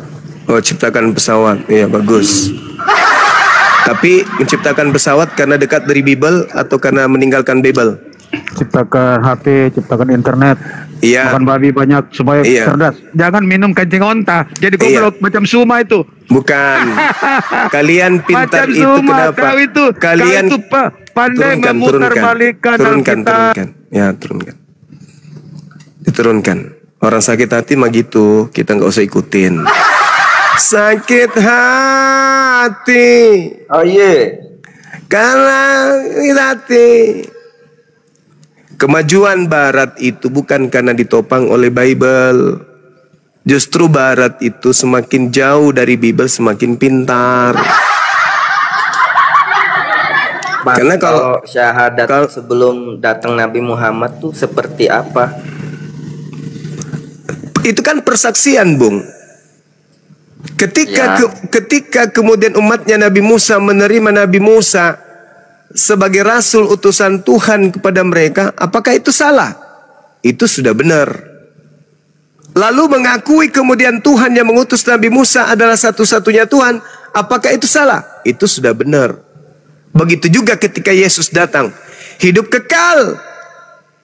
Oh, ciptakan pesawat. Iya, bagus. Tapi menciptakan pesawat karena dekat dari Bible atau karena meninggalkan Bible? Ciptakan HP, ciptakan internet. Iya. Makan babi banyak supaya cerdas. Jangan minum kencing onta. Jadi goblok macam Suma itu. Bukan. Kalian pintar macam itu Suma, kenapa? Kalian itu pandai memutar balikan turunkan. Ya, turunkan. Diturunkan. Orang sakit hati mah gitu, kita nggak usah ikutin. Sakit hati. Oh iya. Karena hati. Kemajuan Barat itu bukan karena ditopang oleh Bible. Justru Barat itu semakin jauh dari Bible semakin pintar. Karena kalau syahadat sebelum datang Nabi Muhammad tuh seperti apa? Itu kan persaksian, Bung. Ketika kemudian umatnya Nabi Musa menerima Nabi Musa sebagai rasul utusan Tuhan kepada mereka, apakah itu salah? Itu sudah benar. Lalu mengakui kemudian Tuhan yang mengutus Nabi Musa adalah satu-satunya Tuhan, apakah itu salah? Itu sudah benar. Begitu juga ketika Yesus datang, hidup kekal,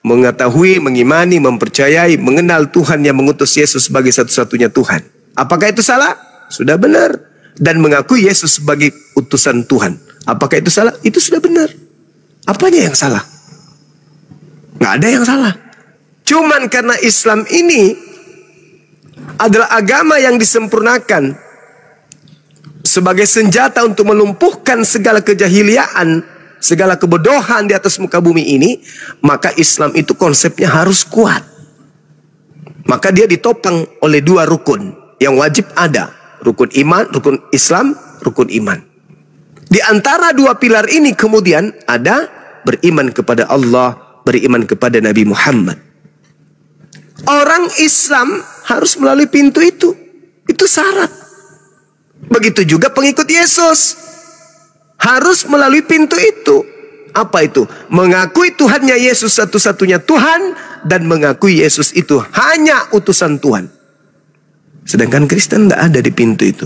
mengetahui, mengimani, mempercayai, mengenal Tuhan yang mengutus Yesus sebagai satu-satunya Tuhan. Apakah itu salah? Sudah benar. Dan mengakui Yesus sebagai utusan Tuhan. Apakah itu salah? Itu sudah benar. Apanya yang salah? Nggak ada yang salah. Cuman karena Islam ini adalah agama yang disempurnakan sebagai senjata untuk melumpuhkan segala kejahiliaan, segala kebodohan di atas muka bumi ini, maka Islam itu konsepnya harus kuat. Maka dia ditopang oleh dua rukun yang wajib ada. Rukun iman, rukun Islam, rukun iman. Di antara dua pilar ini kemudian ada beriman kepada Allah, beriman kepada Nabi Muhammad. Orang Islam harus melalui pintu itu. Itu syarat. Begitu juga pengikut Yesus harus melalui pintu itu. Apa itu? Mengakui Tuhannya Yesus satu-satunya Tuhan dan mengakui Yesus itu hanya utusan Tuhan. Sedangkan Kristen tidak ada di pintu itu.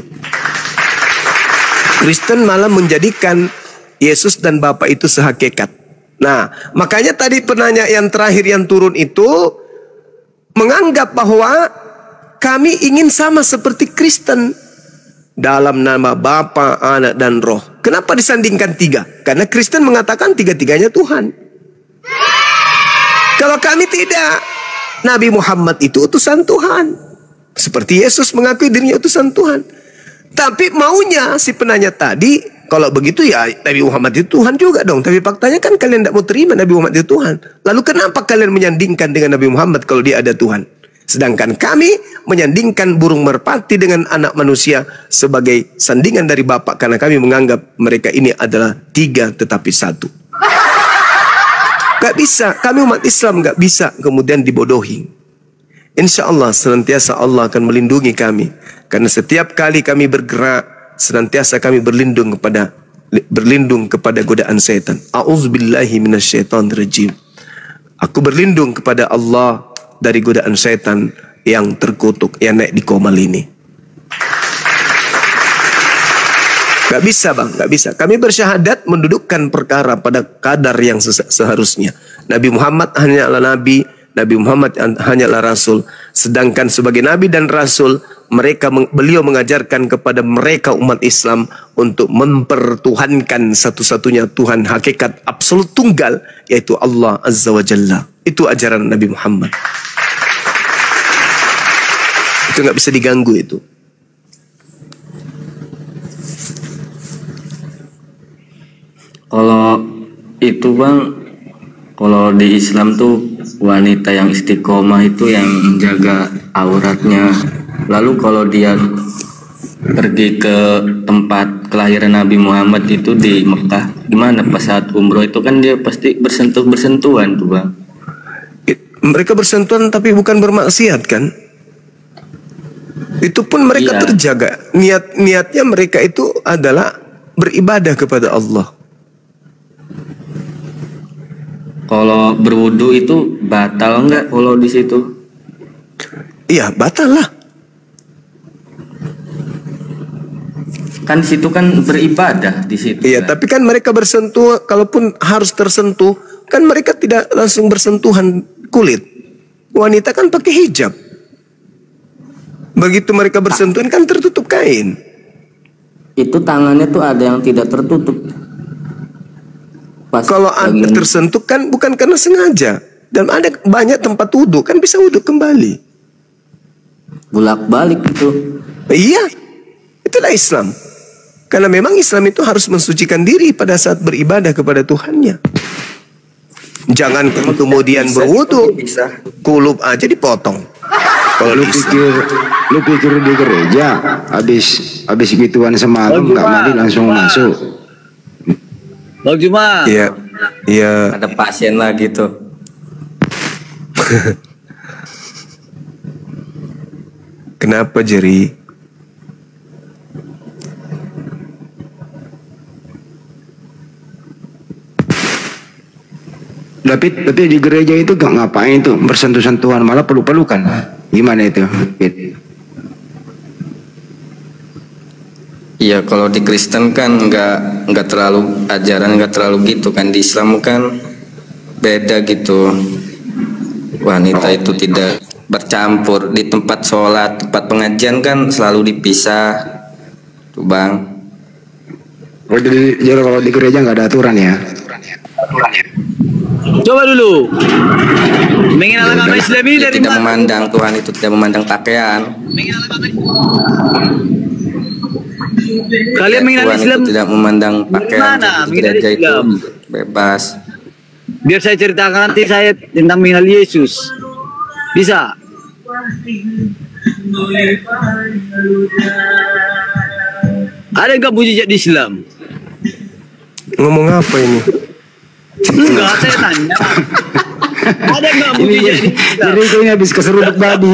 Kristen malah menjadikan Yesus dan Bapa itu sehakikat. Nah, makanya tadi penanya yang terakhir yang turun itu menganggap bahwa kami ingin sama seperti Kristen. Dalam nama Bapa, Anak, dan Roh. Kenapa disandingkan tiga? Karena Kristen mengatakan tiga-tiganya Tuhan. Kalau kami tidak. Nabi Muhammad itu utusan Tuhan. Seperti Yesus mengakui dirinya utusan Tuhan. Tapi maunya si penanya tadi, kalau begitu ya Nabi Muhammad itu Tuhan juga dong. Tapi faktanya kan kalian tidak mau terima Nabi Muhammad itu Tuhan. Lalu kenapa kalian menyandingkan dengan Nabi Muhammad kalau dia ada Tuhan? Sedangkan kami menyandingkan burung merpati dengan anak manusia sebagai sandingan dari Bapa, karena kami menganggap mereka ini adalah tiga tetapi satu. Gak bisa, kami umat Islam gak bisa kemudian dibodohi. Insya Allah senantiasa Allah akan melindungi kami, karena setiap kali kami bergerak senantiasa kami berlindung kepada godaan setan. A'udzubillahi minasyaitonirrajim. Aku berlindung kepada Allah dari godaan setan yang terkutuk, yang naik di komal ini. Gak bisa bang, gak bisa. Kami bersyahadat mendudukkan perkara pada kadar yang seharusnya. Nabi Muhammad hanyalah Nabi, Nabi Muhammad hanyalah Rasul. Sedangkan sebagai Nabi dan Rasul, beliau mengajarkan kepada mereka umat Islam untuk mempertuhankan satu-satunya Tuhan hakikat absolut tunggal, yaitu Allah Azza wa Jalla. Itu ajaran Nabi Muhammad. Itu nggak bisa diganggu itu. Kalau itu bang, kalau di Islam tuh wanita yang istiqomah itu yang menjaga auratnya. Lalu kalau dia pergi ke tempat kelahiran Nabi Muhammad itu di Mekah, gimana pas saat umroh itu kan dia pasti bersentuhan tuh bang. Mereka bersentuhan tapi bukan bermaksiat kan? Itu pun mereka terjaga. Niatnya mereka itu adalah beribadah kepada Allah. Kalau berwudu itu batal nggak kalau di situ? Iya, batal lah. Kan situ kan beribadah di situ. Iya, kan? tapi kan mereka bersentuh, kalaupun harus tersentuh, kan mereka tidak langsung bersentuhan kulit. Wanita kan pakai hijab. Begitu mereka bersentuhan kan tertutup kain. Itu tangannya tuh ada yang tidak tertutup. Kalau ada tersentuh kan bukan karena sengaja. Dan ada banyak tempat wudhu, kan bisa wudhu kembali. Bolak-balik itu. Iya, itulah Islam. Karena memang Islam itu harus mensucikan diri pada saat beribadah kepada Tuhannya. Jangan kemudian berwudu, kulub aja dipotong. Kalau lu pikir di gereja habis gituan semalam nggak mandi langsung masuk. Bang Juma. Iya, iya. Ada pasien lah gitu. Kenapa Jerry? Tapi di gereja itu gak ngapain tuh bersentuh-sentuhan, malah peluk-pelukan. Gimana itu? Iya, kalau di Kristen kan nggak terlalu ajaran, nggak terlalu gitu kan. Di Islam kan beda gitu. Wanita itu tidak bercampur di tempat sholat, tempat pengajian kan selalu dipisah, tuh bang. Kalau di gereja nggak ada aturan ya? Coba dulu. Mengenal agama Islam ini dari tidak memandang Tuhan itu tidak memandang pakaian. Kalian mengenal Tuhan Islam itu tidak memandang pakaian. Mana? Di gereja itu bebas. Biar saya ceritakan nanti saya tentang mengenal Yesus. Bisa? Ada nggak mujizat di Islam? Ngomong apa ini? Enggak, saya tanya. Ada nggak mujizat di Islam? Jadi itu ini habis keseruduk babi.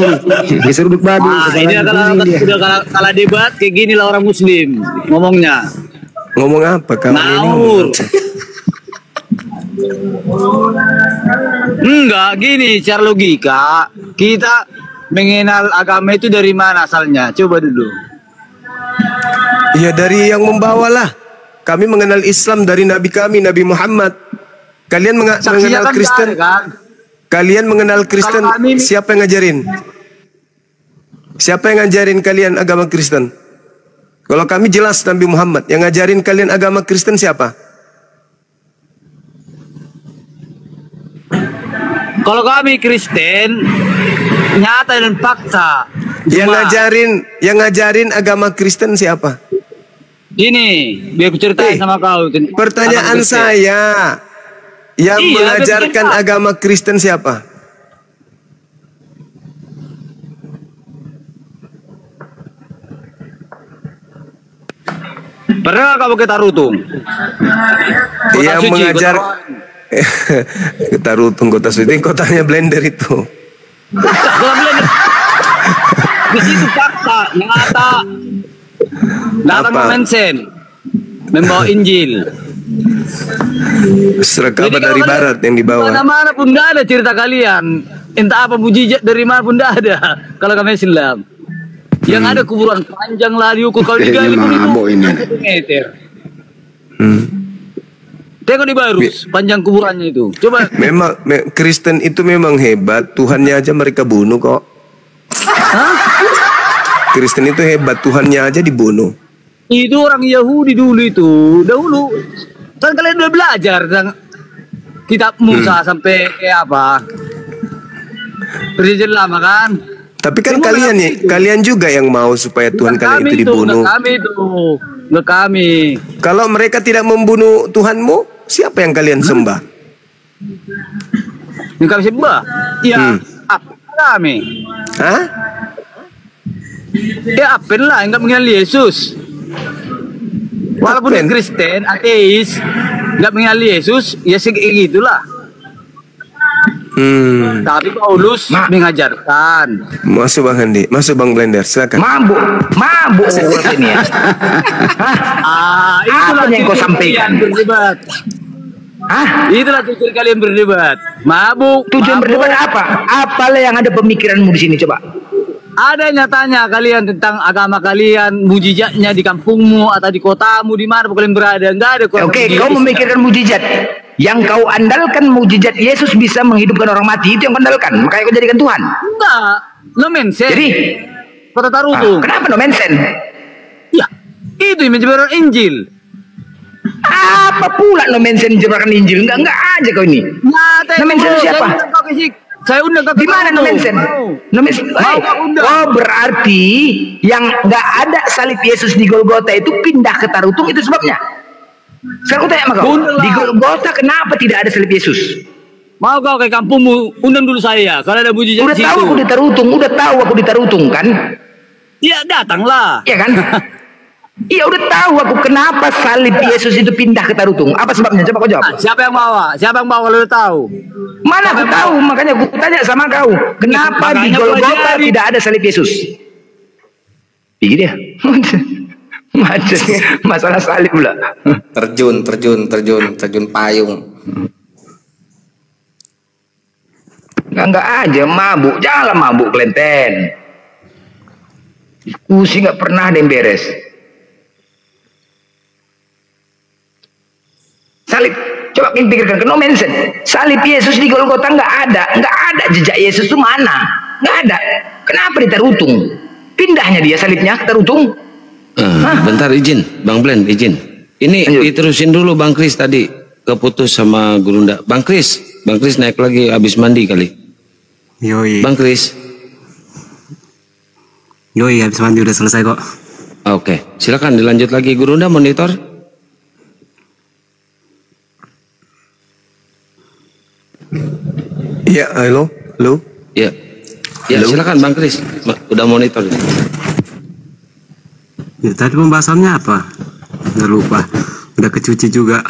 Keseruduk babi. Ini udah kalah debat kayak gini lah orang Muslim ngomongnya. Ngomong apa kamu ini? Ngawur. Enggak, gini secara logika kita mengenal agama itu dari mana asalnya? Coba dulu. Ya dari yang membawalah. Kami mengenal Islam dari Nabi kami, Nabi Muhammad. Kalian mengenal Kristen. Kan? Kalian mengenal Kristen. Siapa yang ngajarin? Siapa yang ngajarin kalian agama Kristen? Kalau kami jelas Nabi Muhammad. Yang ngajarin kalian agama Kristen siapa? Kalau kami Kristen, nyata dan fakta. Yang ngajarin agama Kristen siapa? Ini, biar aku ceritain sama kau. Pertanyaan saya, yang mengajarkan agama Kristen siapa? Pernah kamu ke Tarutung? Yang mengajar Tarutung, Kota Suci, kotanya Blender itu. Di situ fakta, nyata. Datang Mensen, membawa Injil. Kabar dari barat yang dibawa. Mana-mana pun tidak ada cerita kalian. Entah apa mujizat dari mana pun tidak ada. Kalau kami Islam, yang ada kuburan panjang lah diukur kalau digali pun itu 1 meter. Tengok di Barus, panjang kuburannya itu. Coba. Memang Kristen itu memang hebat. Tuhannya aja mereka bunuh kok. Hah? Kristen itu hebat. Tuhannya aja dibunuh. Itu orang Yahudi dulu itu. Dahulu. Kan kalian udah belajar tentang kitab Musa sampai apa? Perjanjian lama kan? Tapi kan kalian juga yang mau supaya Tuhan kalian itu dibunuh. Nggak kami. Kalau mereka tidak membunuh Tuhanmu, siapa yang kalian sembah? Yang kami sembah? Ya, apa kami? Hah? Ya apa lah, nggak mengenal Yesus. Walaupun dia Kristen, ateis, nggak mengenal Yesus, ya segitulah. Tapi Paulus mengajarkan. Masuk Bang Handi, masuk Bang Blender, silakan. Mabuk ini ya. Itulah yang kau sampaikan. Berdebat. Itulah tujuan kalian berdebat. Mabuk. Tujuan berdebat apa? Apalah yang ada pemikiranmu di sini coba? Ada nyatanya kalian tentang agama kalian, mujizatnya di kampungmu atau di kotamu, di mana kalian berada, enggak ada. Oke, kau memikirkan mujizat. Yang kau andalkan mujizat Yesus bisa menghidupkan orang mati, itu yang kau andalkan. Makanya kau jadikan Tuhan. Enggak, no mention. Jadi, kota Tarutung. Kenapa no mention? Ya, itu yang menyebarkan Injil. Apa pula no mention menyebarkan Injil? Enggak aja kau ini. No mention siapa? Saya undang di mana no mention? No mention. Oh, berarti yang nggak ada salib Yesus di Golgota itu pindah ke Tarutung, itu sebabnya. Sekarang aku tanya sama kau, di Golgota kenapa tidak ada salib Yesus? Mau kau ke kampungmu, undang dulu saya. Kalau ada mujizat udah tahu aku di Tarutung, kan? Iya, datanglah. Iya kan? Iya, udah tahu aku kenapa salib Yesus itu pindah ke Tarutung. Apa sebabnya? Coba kau jawab. Siapa yang bawa? Siapa yang bawa kalau udah tahu? Mana aku tahu, makanya aku tanya sama kau. Kenapa di Golgota tidak ada salib Yesus? Iya dia. Macet. Masalah salib pula. Terjun payung. Enggak aja mabuk, janganlah mabuk kelenten. Diskusi nggak pernah ada yang beres. Salib, coba kita pikirkan, no mention. Salib Yesus di Golgota nggak ada jejak Yesus itu mana? Nggak ada. Kenapa di Tarutung? Pindahnya dia salibnya ke Tarutung. Bentar izin, Bang Blend izin. Ini diterusin dulu Bang Kris tadi keputus sama Gurunda. Bang Kris naik lagi habis mandi kali. Yoi. Bang Kris. Yoi, habis mandi udah selesai kok. Oke, silakan dilanjut lagi Gurunda monitor. Ya, halo. Ya, silakan Bang Kris. Udah monitor. Ya, tadi pembahasannya apa? Udah lupa. Udah kecuci juga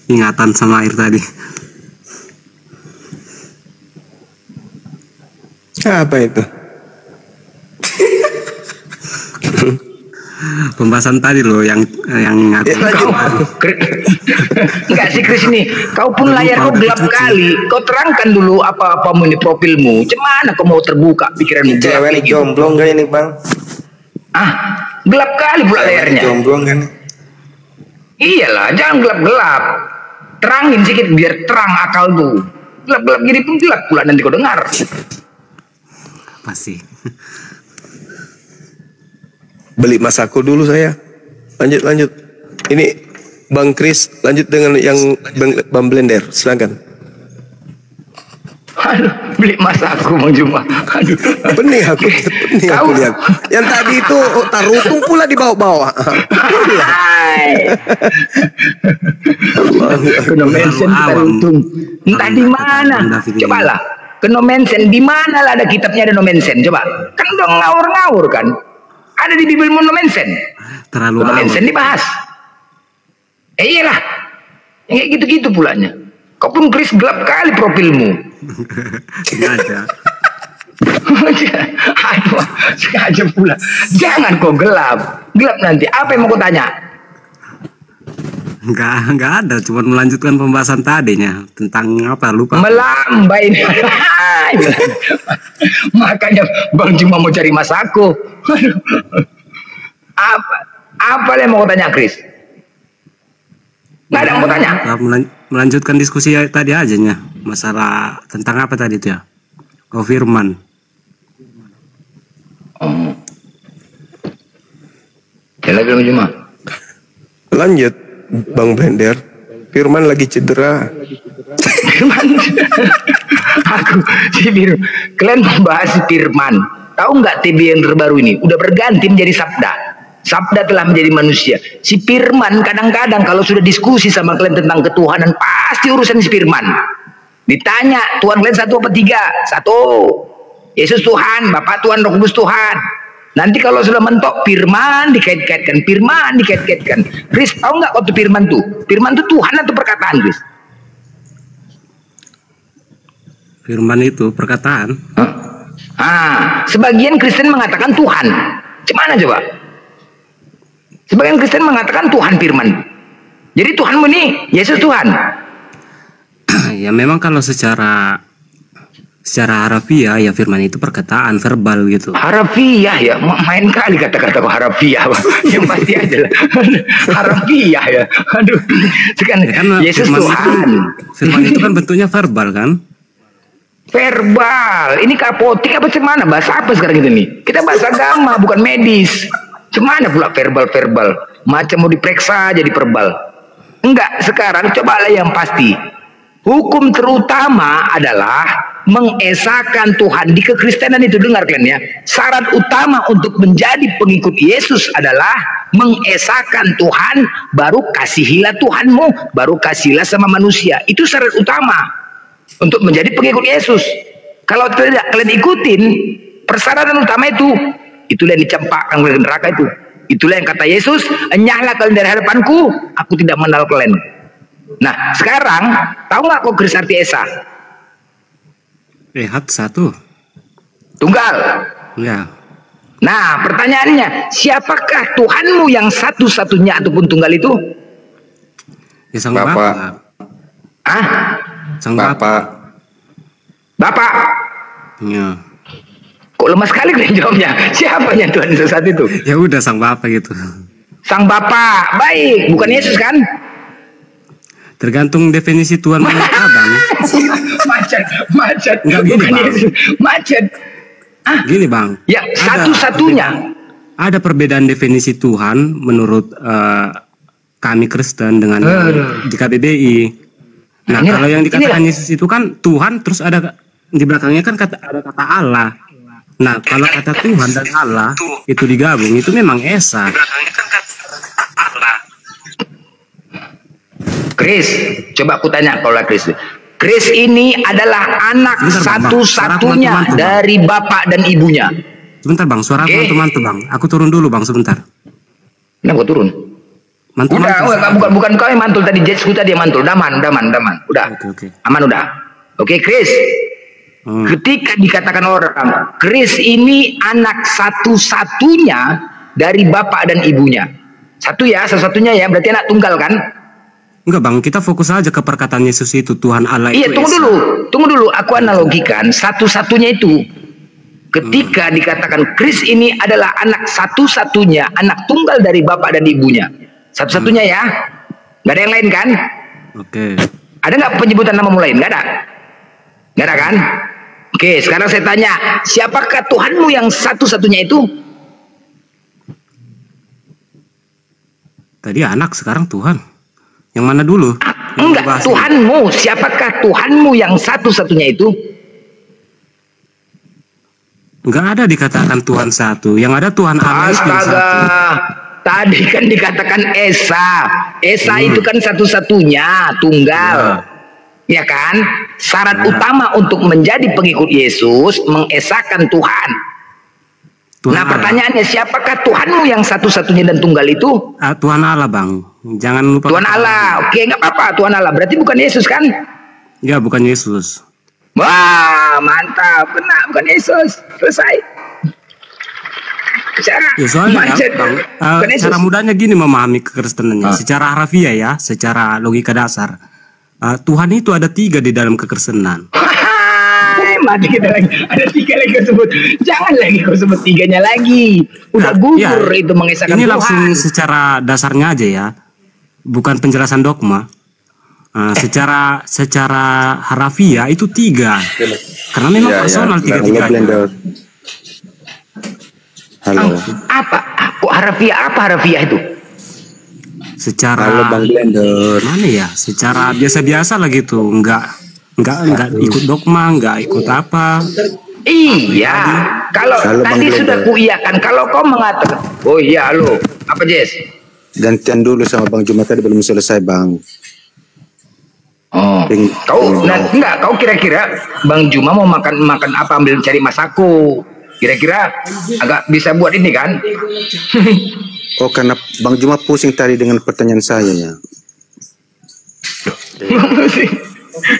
ingatan sama air tadi. Apa itu? Pembahasan tadi loh yang aku enggak sih Chris ini, kau pun layar kau gelap kali. Kau terangkan dulu apa-apamu ini profilmu. Cemana kau mau terbuka pikiranmu? Cewek ini jomblo enggak ini bang? Gelap kali pula layarnya. Jomblo kan? Iyalah, jangan gelap-gelap. Terangin sedikit biar terang akal tuh. Gelap-gelap gini pun gelap pula nanti kau dengar. Pasti. Beli Masako dulu saya. Lanjut. Ini Bang Kris lanjut dengan yang Bang Blender. Silakan. Aduh, beli Masako Bang Juma. Aduh. Benih aku lihat. Yang tadi itu tarutung pula di bawah-bawah. Kena mention tarutung. Entah di mana. Cobalah. Kena mention di mana lah ada kitabnya ada no mention. Coba. Kan udah ngawur-ngawur kan. Ada di Bible no mention. Terlalu no mention dibahas. Iyalah. Kayak gitu-gitu pulanya. Kau pun Chris gelap kali profilmu. Sengaja. Aduh, sengaja pula. Jangan kau gelap. Gelap nanti. Apa yang mau kau tanya? Enggak ada, cuma melanjutkan pembahasan tadinya tentang apa lupa. Melambai. Makanya Bang cuma mau cari Masako. Apa yang mau tanya Chris? Nggak ada yang mau tanya. Melanjutkan diskusi tadi aja nya. Masalah tentang apa tadi itu ya? Firman. Lagi Bang Juma. Lanjut Bang Blender. Firman lagi cedera. Firman. Aku si Firman. Kalian membahas si Firman. Tahu nggak TB yang terbaru ini? Udah berganti menjadi Sabda. Sabda telah menjadi manusia. Si Firman kadang-kadang kalau sudah diskusi sama kalian tentang ketuhanan pasti urusan si Firman. Ditanya Tuhan kalian satu apa tiga? Satu. Yesus Tuhan, Bapa Tuhan, Roh Kudus Tuhan. Nanti kalau sudah mentok Firman dikait-kaitkan, Firman dikait-kaitkan. Chris tahu nggak waktu Firman tuh? Firman tuh Tuhan atau perkataan Chris? Firman itu perkataan. Sebagian Kristen mengatakan Tuhan. Gimana coba? Sebagian Kristen mengatakan Tuhan Firman. Jadi Tuhanmu nih Yesus Tuhan. Ya memang kalau secara harafiah ya Firman itu perkataan verbal gitu. Harafiah ya, main kali kata-kata kok harafiah. Yang pasti aja lah. Harafiah ya. Aduh. Kan Yesus Tuhan. Firman itu kan bentuknya verbal kan? Verbal. Ini kapotik apa cemana? Bahasa apa sekarang itu nih? Kita bahasa agama bukan medis. Cemana pula verbal? Macam mau diperiksa jadi verbal. Enggak, sekarang cobalah yang pasti. Hukum terutama adalah mengesahkan Tuhan di kekristenan itu, dengar kalian ya. Syarat utama untuk menjadi pengikut Yesus adalah mengesahkan Tuhan, baru kasihilah Tuhanmu, baru kasihilah sama manusia. Itu syarat utama untuk menjadi pengikut Yesus. Kalau tidak kalian ikutin persyaratan utama itu, itulah yang dicampakkan ke neraka itu. Itulah yang kata Yesus, enyahlah kalian dari hadapanku, aku tidak mengenal kalian. Nah sekarang tahu nggak kok Chris arti esa? Satu. Tunggal. Ya. Nah pertanyaannya, siapakah Tuhanmu yang satu-satunya ataupun tunggal itu? Ya sang Bapa. Sang Bapa. Bapak. Ya. Kok lemah sekali kalian jawabnya? Siapa yang Tuhan sesat itu? Ya udah sang Bapa gitu. Sang Bapa, baik, bukan Yesus kan? Tergantung definisi Tuhan menurut abang. Macet. Enggak gini bang. Macet. Gini bang. Ya satu-satunya. Ada perbedaan definisi Tuhan menurut kami Kristen dengan di KBBI. Nah kalau yang dikatakan Yesus itu kan Tuhan, terus ada di belakangnya kan ada kata Allah. Nah kalau kata Tuhan dan Allah itu digabung itu memang esa. Chris, coba aku tanya kalau Chris. Chris ini adalah anak satu-satunya dari bapak dan ibunya. Sebentar bang, suara aku mantul bang. Aku turun dulu bang sebentar. Kenapa turun? Mantul, udah, bukan kau yang mantul tadi, Jetsku tadi yang mantul. Udah aman. Udah. Oke. Aman udah. Oke, Chris. Ketika dikatakan orang, Chris ini anak satu-satunya dari bapak dan ibunya. Satu-satunya ya, berarti anak tunggal kan? Enggak bang, kita fokus aja ke perkataan Yesus itu, Tuhan Allah itu. Iya, tunggu dulu. Aku analogikan satu-satunya itu. Ketika dikatakan Chris ini adalah anak satu-satunya, anak tunggal dari bapak dan ibunya. Satu-satunya ya, nggak ada yang lain kan? Oke. Ada nggak penyebutan nama lain? Nggak ada kan? Oke, sekarang saya tanya, siapakah Tuhanmu yang satu-satunya itu? Tadi anak, sekarang Tuhan. Yang mana dulu? Enggak, Tuhanmu. Siapakah Tuhanmu yang satu-satunya itu? Enggak ada dikatakan Tuhan satu. Yang ada Tuhan Allah itu yang satu. Tadi kan dikatakan Esa. Esa itu kan satu-satunya, tunggal. Ya kan? Syarat utama untuk menjadi pengikut Yesus mengesakan Tuhan. Nah, pertanyaannya, siapakah Tuhanmu yang satu-satunya dan tunggal itu? Tuhan Allah, Bang. Jangan lupa. Tuhan Allah. Oke, nggak apa-apa, Tuhan Allah. Berarti bukan Yesus kan? Ya, bukan Yesus. Wah, mantap. Benar, bukan Yesus. Selesai. Ya, soalnya Bang, cara mudahnya gini memahami kekristenannya. Secara harafiah ya, secara logika dasar. Tuhan itu ada 3 di dalam kekristenan. Mati kita lagi. Ada 3 lagi kau sebut. Jangan lagi kau sebut 3-nya lagi. Udah gugur itu mengesahkan ini Tuhan. Langsung secara dasarnya aja ya. Bukan penjelasan dogma. Secara harafiah itu 3. Karena memang personal 3-3. Halo. Apa? Kok harafiah itu? Secara Halo Bang Blender. Mana ya? Secara biasa-biasa lah gitu. Enggak ikut dogma, enggak ikut apa. Iya. Kalau tadi sudah kuiyakan, kalau kau mengatakan, oh iya lo, apa Jess? Gantian dulu sama Bang Juma, tadi belum selesai Bang. Oh, kau kira-kira Bang Juma mau makan apa, ambil cari masaku? Kira-kira agak bisa buat ini kan? Oh, karena Bang Juma pusing tadi dengan pertanyaan saya ya.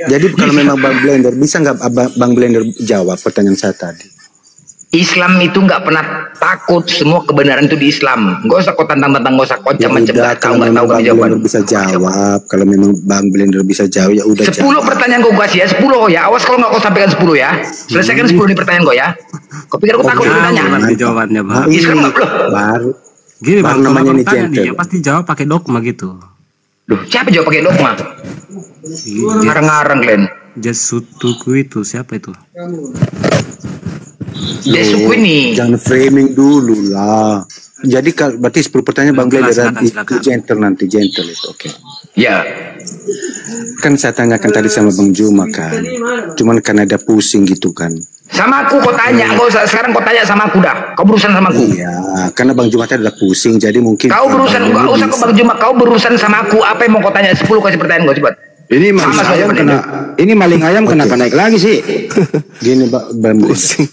Jadi kalau memang Bang Blender, bisa nggak Bang Blender jawab pertanyaan saya tadi? Islam itu nggak pernah takut, semua kebenaran itu di Islam. Nggak usah kau tantang-tantang, nggak usah kau macam-macam. Nggak tahu Bang Blender bisa jawab. Kalau memang Bang Blender bisa jawab ya udah. 10 pertanyaan kau kasih ya, 10 ya. Awas kalau nggak kau sampaikan 10 ya. Selesaikan 10 nih pertanyaan kau ya. Kau pikir aku takut ditanya? Jawabannya Bang. Baru. Gini Bang, namanya kalau ini tanya dia pasti jawab pakai dogma gitu. Duh, siapa jawab pakai dogma? Ngarang-ngarang Glenn. Jesutuku itu siapa itu? Jesuku ini. Jangan framing dulu lah. Jadi berarti 10 pertanyaan Bang Blender itu gentle nanti, gentle itu. Oke. Ya. Kan saya tanyakan tadi sama Bang Juma kan. Cuman karena ada pusing gitu kan. Sama aku kau tanya, sekarang kau tanya sama aku dah. Kau berurusan sama aku. Iya, karena Bang Juma tadi udah pusing, jadi mungkin. Kau berurusan, enggak usah kau Bang Juma, kau berurusan sama aku. Apa yang mau kau tanya? 10 kasih pertanyaan kau cepat. Ini maling ayam kena, ini maling ayam kenapa naik lagi sih? Gini Bang, pusing.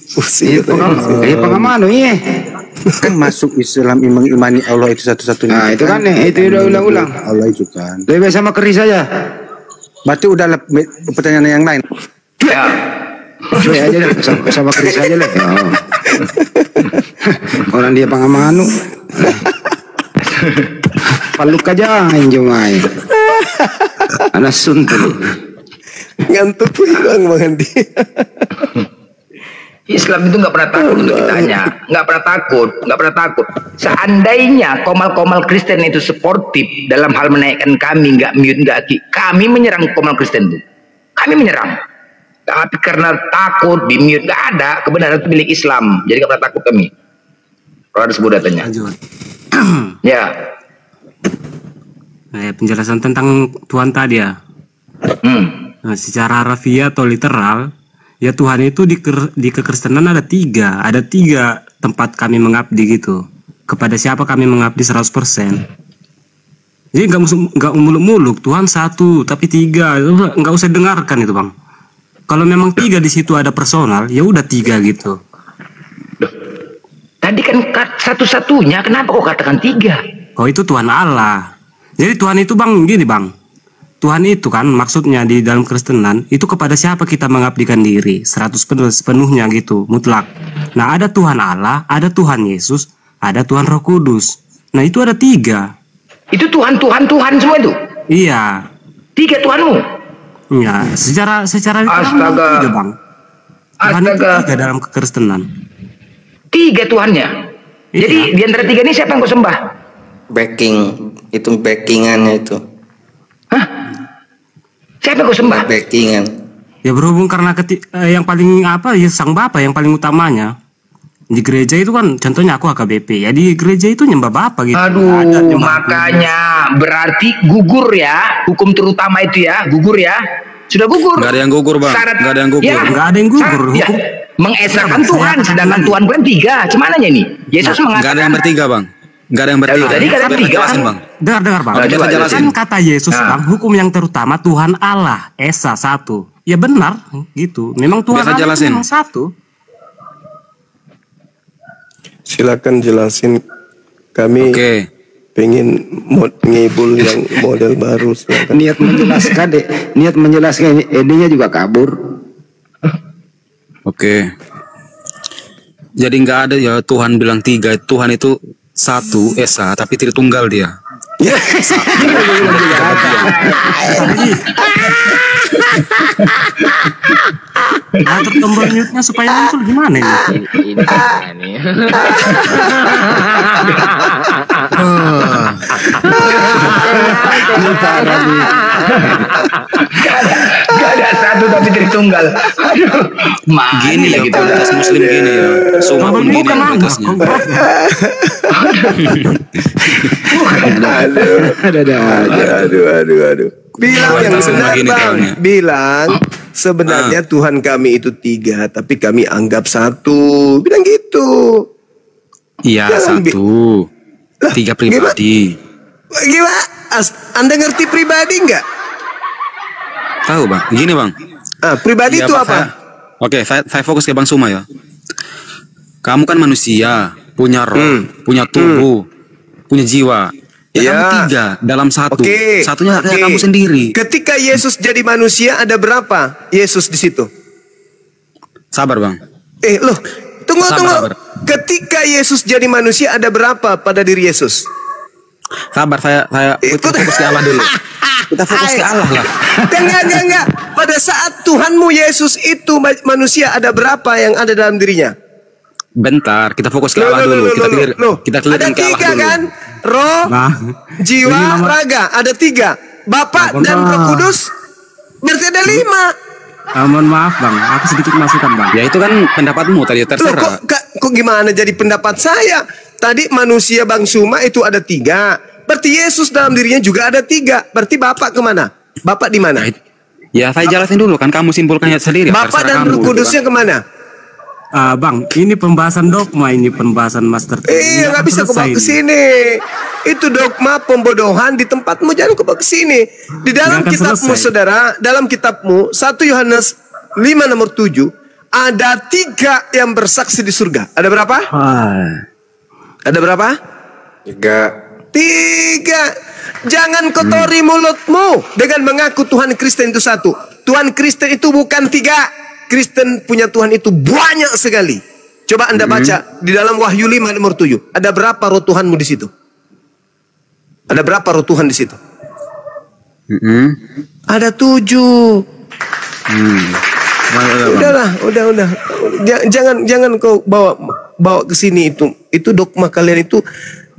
Pengaman iya. Kan masuk Islam mengimani Allah itu satu-satunya. Nah itu kan, itu udah ulang-ulang. Allah itu kan. Lebih sama keris saja. Berarti udah pertanyaan yang lain. Ya. Cuy aja deh, sama keris aja lah. Orang dia pengamanu. Paluk aja Jumai. Anak suntul. Ngantuk Bang Andi. Islam itu nggak pernah takut untuk ditanya, nggak pernah takut. Seandainya komal-komal Kristen itu sportif dalam hal menaikkan kami, nggak mute, kami menyerang komal Kristen itu, kami menyerang. Tapi karena takut di mute, nggak ada, kebenaran itu milik Islam, jadi nggak pernah takut kami. Kalau ada sebuah datanya. Ya. Penjelasan tentang Tuhan tadi ya. Nah, secara harafiah atau literal, ya Tuhan itu di kekristenan ada 3. Ada 3 tempat kami mengabdi gitu. Kepada siapa kami mengabdi 100%. Jadi nggak muluk-muluk, Tuhan 1 tapi 3. Nggak usah dengarkan itu Bang. Kalau memang 3 di situ ada personal, ya udah 3 gitu. Tadi kan satu-satunya, kenapa kok katakan 3? Oh itu Tuhan Allah. Jadi Tuhan itu bang, gini bang, Tuhan itu kan maksudnya di dalam Kristenan itu kepada siapa kita mengabdikan diri 100% sepenuhnya gitu, mutlak. Nah ada Tuhan Allah, ada Tuhan Yesus, ada Tuhan Roh Kudus. Nah itu ada 3. Itu Tuhan semua itu? Iya. 3 Tuhanmu? Ya, secara astaga. 3 bang. Tuhan itu 3 dalam kekristenan. 3 Tuhannya. Iya. Jadi di antara 3 ini siapa yang kau sembah? Backingannya itu. Hah? Siapa yang kau sembah? Backingan. Ya berhubung karena yang paling apa ya Sang Bapa yang paling utamanya. Di gereja itu kan contohnya aku HKBP. Ya di gereja itu nyembah Bapa gitu. Aduh, makanya berarti gugur ya hukum terutama itu ya, gugur ya. Sudah gugur. Nggak ada yang gugur bang. Nggak ada yang gugur. Ya, nggak ada yang gugur. Ya, mengesahkan Tuhan, sedangkan Tuhan bukan 3. Cumananya nih? Yesus mengatakan. Nggak ada yang bertiga bang. Nggak ada yang bertiga. Tadi kata 3 bang. Dengar bang. Kan kata Yesus bang, hukum yang terutama Tuhan Allah Esa 1. Ya benar gitu. Memang Tuhan Allah itu memang 1. Silakan jelasin, kami pengen ngibul yang model baru. Silakan. Niat menjelaskan idenya juga kabur. Oke. Jadi nggak ada ya Tuhan bilang 3, Tuhan itu 1 Esa tapi Tritunggal dia. Atur tombol mute-nya supaya muncul gimana ini? Gak ada 1 tapi Tritunggal. Aduh, gini lagi komunitas Muslim gini ya. Semua pun gini komunitasnya. Aduh. Bilang yang benar bang. Bilang sebenarnya Tuhan kami itu 3, tapi kami anggap 1. Bilang gitu. Iya 1. 3 pribadi. Gimana? Anda ngerti pribadi nggak? Tahu bang. Gini bang. Pribadi itu apa? Oke, saya fokus ke Bang Suma ya. Kamu kan manusia, punya roh, punya tubuh, punya jiwa. Ya, kamu 3 dalam 1. Satunya kamu sendiri. Ketika Yesus jadi manusia ada berapa Yesus di situ? Sabar bang. Loh, tunggu. Ketika Yesus jadi manusia ada berapa pada diri Yesus? Sabar, saya fokus ke Allah dulu. Kita fokus ke Allah lah. Enggak. Pada saat Tuhanmu Yesus itu manusia ada berapa yang ada dalam dirinya? Bentar, kita fokus ke Allah dulu. Kita kelihatan ke Allah dulu. Kan? Roh, jiwa, raga. Ada 3. Bapa dan Roh Kudus berarti ada 5. Mohon maaf bang, aku sedikit masukan bang. Ya itu kan pendapatmu tadi, terserah. Kok gimana jadi pendapat saya? Tadi manusia Bang Suma itu ada 3. Berarti Yesus dalam dirinya juga ada 3. Berarti Bapak kemana? Bapak di mana? Ya saya jelasin dulu kan, kamu simpulkannya sendiri. Bapak dan Roh Kudusnya kemana? Bang, ini pembahasan dogma, ini pembahasan master. Nggak bisa kau bawa ke sini. Itu dogma pembodohan di tempatmu, jangan kau bawa ke sini. Di dalam kitabmu, saudara, dalam kitabmu 1 Yohanes 5 nomor 7 ada 3 yang bersaksi di surga. Ada berapa? Ada berapa? 3. Jangan kotori mulutmu dengan mengaku Tuhan Kristen itu 1. Tuhan Kristen itu bukan 3. Kristen punya Tuhan itu banyak sekali. Coba Anda baca di dalam Wahyu 5 nomor 7. Ada berapa roh Tuhanmu di situ? Ada berapa roh Tuhan di situ? Ada 7. Udah. Jangan kau bawa ke sini itu. Itu dogma kalian itu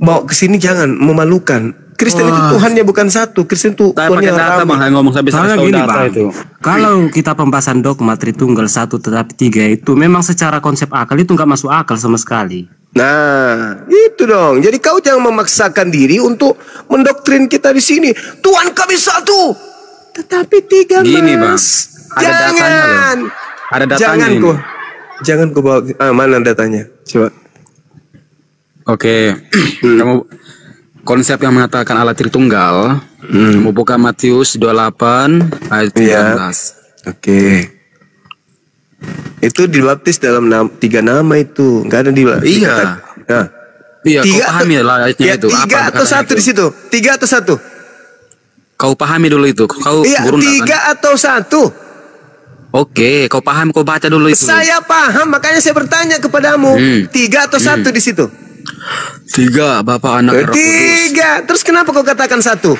bawa ke sini, jangan memalukan. Kristen itu Tuhannya bukan 1. Kristen itu Tuhannya data bang, ngomong sampai gini bang, itu. Kalau kita pembahasan dogma Tritunggal 1 tetapi 3 itu memang secara konsep akal itu nggak masuk akal sama sekali. Nah, itu dong. Jadi kau jangan memaksakan diri untuk mendoktrin kita di sini. Tuhan kami 1, tetapi 3 gini bang, ada datanya loh. Ada datanya. Jangan kau bawa. Mana datanya? Coba. Oke. Kamu konsep yang mengatakan Allah Tritunggal, kamu buka Matius 28 ayat 13. Oke. Itu dibaptis dalam 3 nama itu, nggak ada di. Iya. Nah. Iya, 3 paham ya lah ayatnya itu. 3 atau 1 di situ? 3 atau 1? Kau pahami dulu itu. Kau Iya, guru 3 atau 1? Oke, kau paham, kau baca dulu itu. Saya paham, makanya saya bertanya kepadamu. 3 atau 1 di situ? 3, Bapa, Anak, Roh Kudus. 3. Terus kenapa kau katakan 1?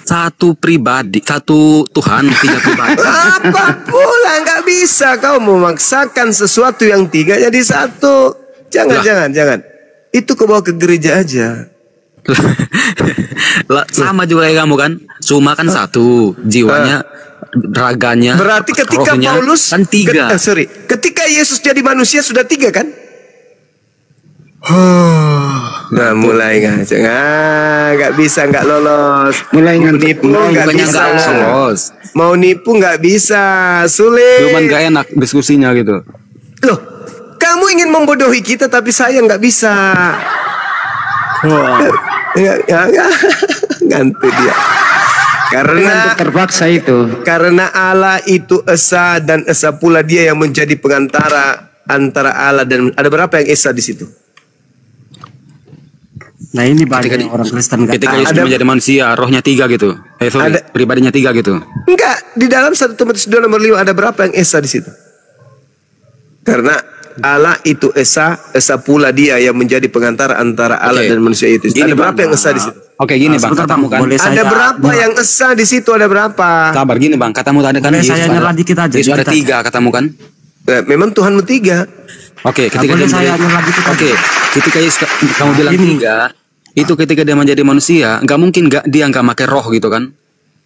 Satu pribadi, satu Tuhan, 3 pribadi. Apa pula, nggak bisa kau memaksakan sesuatu yang 3 jadi 1. Jangan. Itu kau bawa ke gereja aja. Sama juga kayak kamu kan. Cuma kan 1, jiwanya, raganya. Berarti ketika rohnya, Paulus kan 3. ketika Yesus jadi manusia sudah 3 kan? Nah, mulai nggak bisa, nggak lolos. Mulai nipu, nggak bisa. Lolos. Mau nipu nggak bisa, sulit. Cuman nggak enak diskusinya gitu. Loh, kamu ingin membodohi kita tapi saya nggak bisa. Nggak, ngantuk dia. Karena terpaksa itu. Karena Allah itu esa dan esa pula dia yang menjadi pengantara antara Allah dan ada berapa yang esa di situ? Nah ini banyak orang Kristen ketika Yesus menjadi manusia, rohnya 3 gitu. Pribadinya 3 gitu. Enggak, di dalam 1 Timotius 2 nomor 5 ada berapa yang esa di situ? Karena Allah itu esa pula dia yang menjadi pengantara antara Allah dan manusia itu. Ada berapa yang esa di situ? Oke, gini Bang, katamu kan. Ada berapa yang esa di situ? Ada berapa? Sabar gini Bang, katamu tadi kan Yesus nyerah dikit aja. Yesus ada 3 katamu kan? Memang Tuhanmu 3. Oke, ketika ketika Yesus kamu bilang 3, itu ketika dia menjadi manusia, nggak mungkin dia nggak pakai roh gitu kan?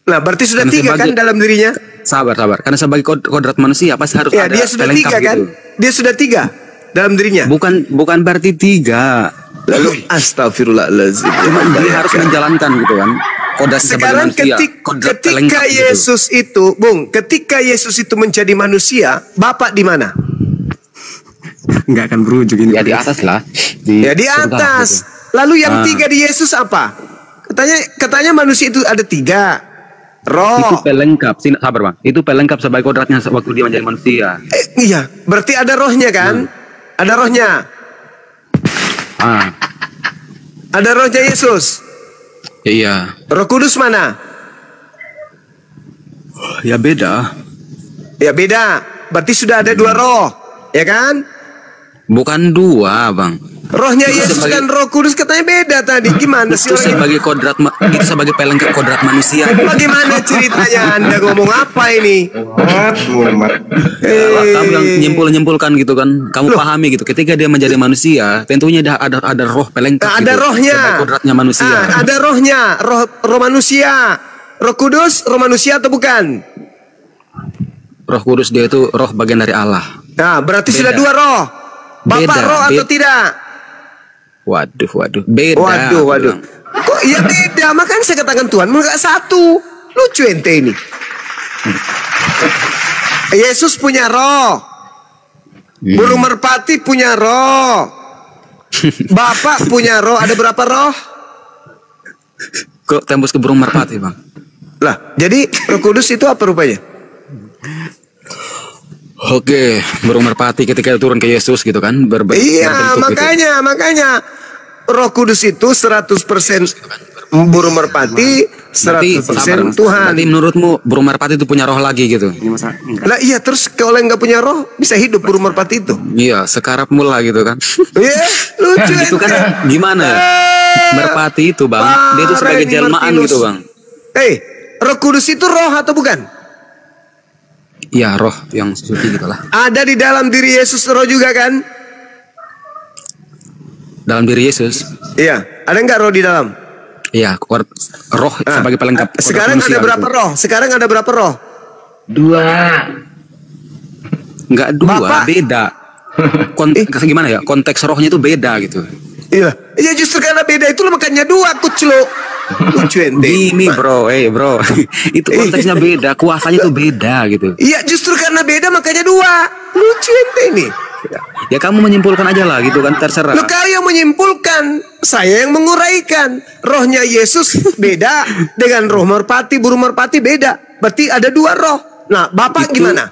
Nah, berarti sudah 3 kan dalam dirinya? Sabar. Karena sebagai kodrat manusia pasti harus ada dia sudah 3 kan? gitu. Dia sudah 3 dalam dirinya. Bukan berarti 3. Lalu astagfirullahaladzim. Cuman dia harus menjalankan gitu kan. Kodrat sekarang ketika Yesus gitu. itu, ketika Yesus itu menjadi manusia, Bapak di mana? Nggak akan berujung ini. Ya di atas lah. Di atas. Gitu. Lalu yang 3 di Yesus apa? Katanya manusia itu ada 3. Roh. Itu pelengkap. Sabar Bang. Itu pelengkap sebagai kodratnya waktu dia menjadi manusia. Iya. Berarti ada rohnya kan? Ada rohnya. Ada rohnya Yesus. Iya. Roh Kudus mana? Ya beda. Berarti sudah ada 2 roh. Ya kan? Bukan 2 Bang. Rohnya Yesus dan Roh Kudus katanya beda tadi. Gimana sih? Itu sebagai kodrat, itu sebagai pelengkap kodrat manusia. Bagaimana ceritanya? Anda ngomong apa ini? Kamu yang nyimpulkan gitu kan? Kamu pahami gitu. Ketika dia menjadi manusia, tentunya ada roh pelengkap. Ada gitu, rohnya. Sebagai kodratnya manusia. Ada rohnya. Roh manusia. Roh Kudus, roh manusia atau bukan? Roh Kudus dia itu roh bagian dari Allah. Nah, berarti sudah 2 roh. Bapak roh atau tidak? Waduh, beda. Waduh. Kok iya beda? Makanya saya katakan Tuhan enggak 1. Lucu ente ini. Yesus punya roh. Burung merpati punya roh. Bapak punya roh. Ada berapa roh? Kok tembus ke burung merpati Bang? Lah, jadi Roh Kudus itu apa rupanya? Oke, burung merpati ketika turun ke Yesus gitu kan, iya, makanya Roh Kudus itu 100% burung merpati, 100% Tuhan. Berarti menurutmu burung merpati itu punya roh lagi gitu? Lah iya, terus kalau nggak punya roh bisa hidup burung merpati itu? Iya, sekarap mula gitu kan? Iya, lucu itu kan gimana ya? Merpati itu Bang, dia itu sebagai jelmaan gitu Bang. Roh Kudus itu roh atau bukan? Iya, roh yang suci gitu lah. Ada di dalam diri Yesus roh juga kan? Dalam diri Yesus? Iya, ada nggak roh di dalam? Iya, roh sebagai pelengkap. Sekarang ada berapa roh? Sekarang ada berapa roh? 2. Enggak 2, beda. Gimana ya? Konteks rohnya itu beda gitu. Iya, justru karena beda itu makanya 2 kuclo. Lucu ente. Gini bro, itu konteksnya beda, kuasanya tuh beda gitu. Iya, justru karena beda makanya 2. Lucu ente ini. Ya kamu menyimpulkan aja lah gitu kan, terserah. Lo kau yang menyimpulkan, saya yang menguraikan. Rohnya Yesus beda dengan roh merpati, burung merpati beda. Berarti ada 2 roh. Nah, Bapak gimana?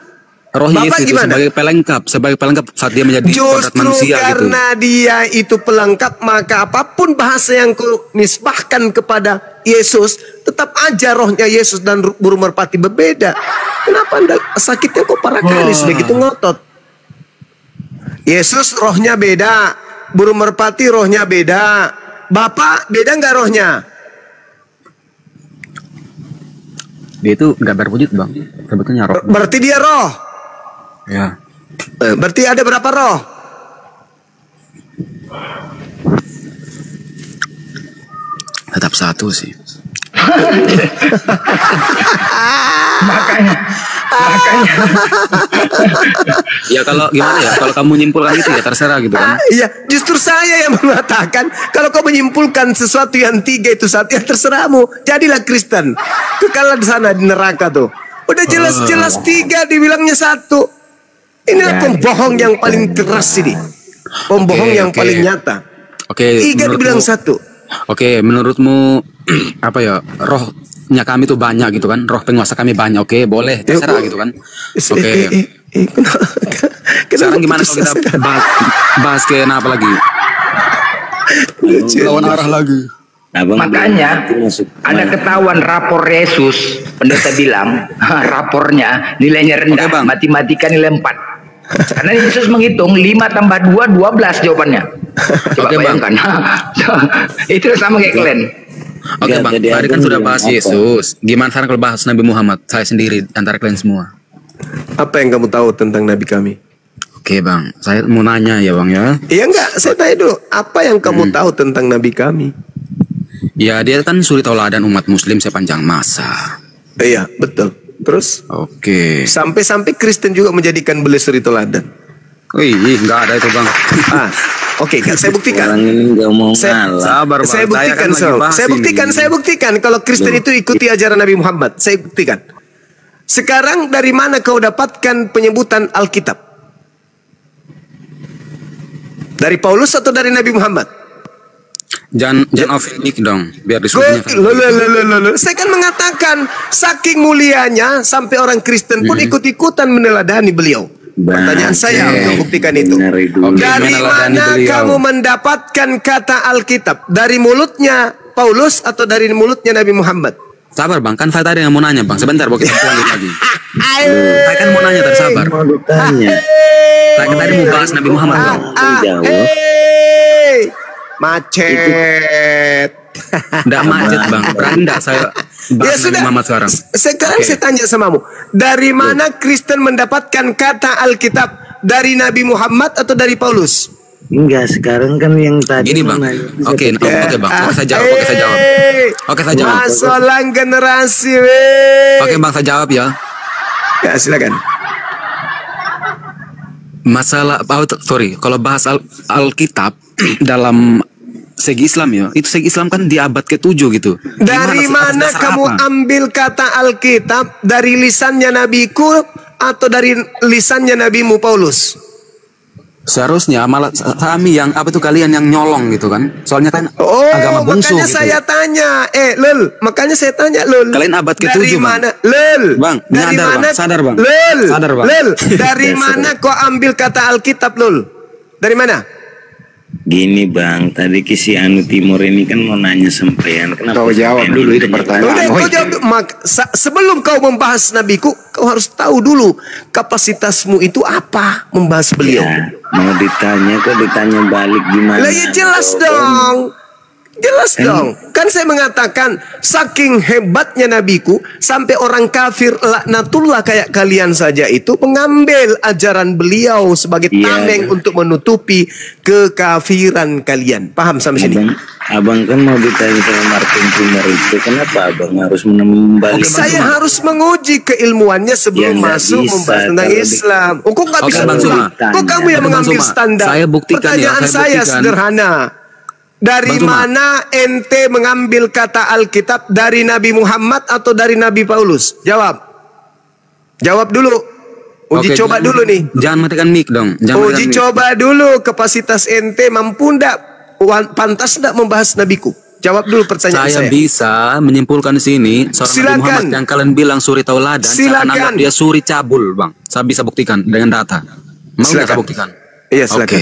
roh Bapak Yesus itu gimana? sebagai pelengkap saat dia menjadi kodrat Justru manusia gitu. karena dia itu pelengkap, maka apapun bahasa yang kau nisbahkan kepada Yesus, tetap aja rohnya Yesus dan burung merpati berbeda. Kenapa anda sakitnya kok parah kali begitu ngotot? Yesus rohnya beda, burung merpati rohnya beda. Bapak beda nggak rohnya? Dia itu nggak berwujud bang, sebetulnya roh. Berarti dia roh. Ya. Berarti ada berapa roh? Tetap satu sih. Makanya. Ya kalau gimana ya, kalau kamu menyimpulkan itu ya terserah gitu kan. Iya, justru saya yang mengatakan kalau kau menyimpulkan sesuatu yang tiga itu satu, ya terserahmu. Jadilah Kristen. Kekal di sana di neraka tuh. Udah jelas-jelas tiga dibilangnya satu. Inilah pembohong yang paling keras ini. Pembohong yang paling nyata. Tiga dibilang satu. Oke, menurutmu apa ya, rohnya kami tuh banyak gitu kan, roh penguasa kami banyak, oke, boleh, terserah gitu kan. Oke. Sekarang gimana kalau kita bahas ke apa lagi? Lawan arah lagi. Makanya ada ketahuan rapor Yesus, pendeta bilang rapornya nilainya rendah, matematika nilai 4. Karena Yesus menghitung 5 tambah 2, 12 jawabannya. Coba bayangkan. Itu sama kayak kalian. Oke bang, tadi kan sudah bahas Yesus. Gimana sekarang kalau bahas Nabi Muhammad? Saya sendiri antara kalian semua. Apa yang kamu tahu tentang Nabi kami? Oke bang, saya mau nanya ya bang ya. Iya enggak, saya tanya dulu. Apa yang kamu tahu tentang Nabi kami? Ya dia kan suri tauladan umat Muslim sepanjang masa. Iya betul. Terus? Oke. Sampai-sampai Kristen juga menjadikan beliau suri tauladan. Wih, nggak ada itu bang. Oke, saya buktikan. Orang ini nggak mau ngalah. Sabar bang. Saya buktikan kalau Kristen itu ikuti ajaran Nabi Muhammad. Saya buktikan. Sekarang dari mana kau dapatkan penyebutan Alkitab? Dari Paulus atau dari Nabi Muhammad? Jangan off-mic dong, biar diskusinya. Saya kan mengatakan saking mulianya sampai orang Kristen pun ikut-ikutan meneladani beliau. Pertanyaan saya untuk buktikan itu. Dari mana kamu mendapatkan kata Alkitab? Dari mulutnya Paulus atau dari mulutnya Nabi Muhammad? Sabar bang, kan saya tadi yang mau nanya bang. Sebentar, kita lanjut lagi. Saya kan mau nanya tadi, sabar. Saya kan tadi mau bahas Nabi Muhammad bang. Macet. Nggak macet bang, beranda saya bahas Nabi Muhammad sekarang. Sekarang saya tanya samamu, dari mana Kristen mendapatkan kata Alkitab? Dari Nabi Muhammad atau dari Paulus? Enggak, sekarang kan yang tadi. Ini bang, oke bang, saya jawab. Oke saya jawab. Masalah generasi, Oke bang, saya jawab ya. Ya silakan. Masalah, kalau bahas Alkitab dalam segi Islam ya, itu segi Islam kan di abad ke-7 gitu. Dari mana kamu ambil kata Alkitab? Dari lisannya nabiku atau dari lisannya nabimu Paulus? Seharusnya malah kami yang kalian yang nyolong gitu kan. Soalnya kan agama bungsu makanya gitu. saya tanya, makanya saya tanya, Kalian abad ke-7 dari mana? Bang, dari mana? Sadar bang. Dari mana kau ambil kata Alkitab, Dari mana? Gini bang, tadi si Anu Timur ini kan mau nanya sampean. Kenapa kau jawab dulu itu pertanyaan? Kau jawab. Sebelum kau membahas nabiku, kau harus tahu dulu kapasitasmu itu apa membahas beliau. Ya, mau ditanya balik gimana? Lah ya jelas dong. Jelas dong. Kan saya mengatakan saking hebatnya nabiku sampai orang kafir laknatullah kayak kalian saja itu mengambil ajaran beliau sebagai tameng untuk menutupi kekafiran kalian. Paham sampai sini? Abang kan mau ditanya sama Martin Tumor itu, kenapa abang harus membalik? Saya harus menguji keilmuannya sebelum masuk membahas tentang Islam. Kok nggak bisa mengulang? Kok kamu yang mengambil standar? Pertanyaan saya sederhana. Dari mana ente mengambil kata Alkitab? Dari Nabi Muhammad atau dari Nabi Paulus? Jawab. Jawab dulu. Uji coba dulu nih. Jangan matikan mic dong. Uji coba dulu kapasitas ente mampu ndak? Pantas ndak membahas nabiku? Jawab dulu pertanyaan saya. Saya bisa menyimpulkan di sini seorang Nabi Muhammad yang kalian bilang suri tauladan, saya akan anggap dia suri cabul, Bang. Saya bisa buktikan dengan data. Mau nggak saya buktikan? Iya, silakan.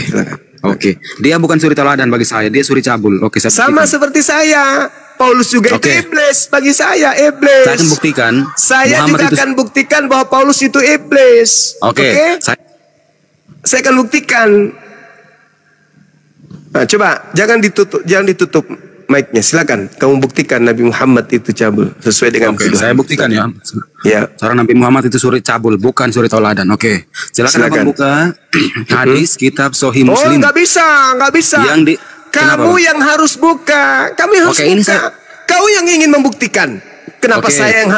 Oke. Dia bukan suri tauladan bagi saya, dia suri cabul. Oke, saya sama seperti saya. Paulus juga itu iblis bagi saya, iblis. Saya akan buktikan. Saya juga akan buktikan bahwa Paulus itu iblis. Oke. Saya akan buktikan. Nah, coba jangan ditutup mic-nya. Silakan kamu buktikan Nabi Muhammad itu cabul sesuai dengan saya buktikan ya. Ya. Seorang Nabi Muhammad itu suri cabul, bukan suri tauladan. Oke. Silakan Abang buka hadis kitab Sahih Muslim. Oh, nggak bisa. Kamu yang harus buka. Kami harus buka. Kau yang ingin membuktikan. Kenapa saya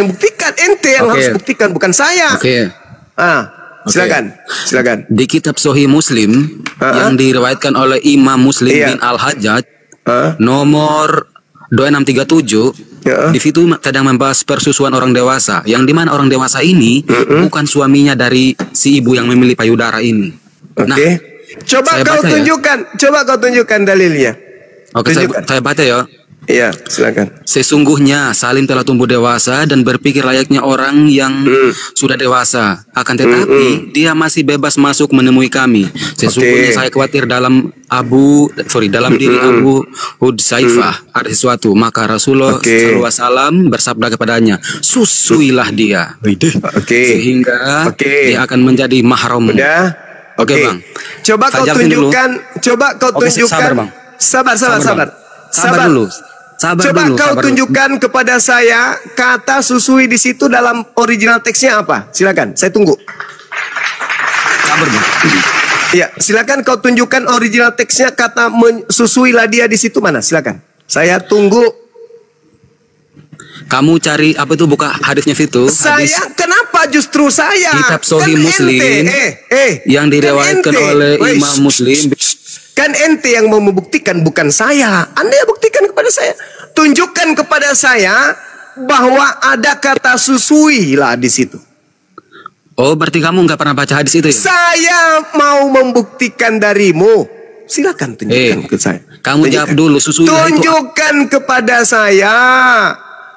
yang buktikan? Ente yang harus buktikan, bukan saya. Silakan. Di kitab Sahih Muslim yang diriwayatkan oleh Imam Muslim bin Al-Hajjaj nomor 2637 di situ sedang membahas persusuan orang dewasa, yang dimana orang dewasa ini bukan suaminya dari si ibu yang memilih payudara ini. Nah, coba kau tunjukkan dalilnya. Oke, saya baca ya. Iya, silakan. Sesungguhnya Salim telah tumbuh dewasa dan berpikir layaknya orang yang sudah dewasa. Akan tetapi dia masih bebas masuk menemui kami. Sesungguhnya saya khawatir dalam diri Abu Hudzaifah ada sesuatu. Maka Rasulullah SAW bersabda kepadanya, susuilah dia. Sehingga dia akan menjadi mahram. Oke, Bang. Coba kau tunjukkan. Sabar dulu. Coba kau tunjukkan kepada saya kata susui di situ dalam original teksnya apa? Silakan, saya tunggu. Sabar, Bang. Iya, silakan kau tunjukkan original teksnya kata susuilah dia di situ mana? Silakan. Saya tunggu. Kamu cari apa itu, buka hadisnya situ. Kenapa justru saya? Kitab Sahih Muslim yang diriwayatkan oleh Imam Muslim. Kan ente yang mau membuktikan, bukan saya. Anda yang buktikan kepada saya. Tunjukkan kepada saya bahwa ada kata susui lah di situ. Oh, berarti kamu nggak pernah baca hadis itu ya? Saya mau membuktikan darimu. Silakan tunjukkan ke saya. Kamu jawab dulu, susui. Tunjukkan kepada saya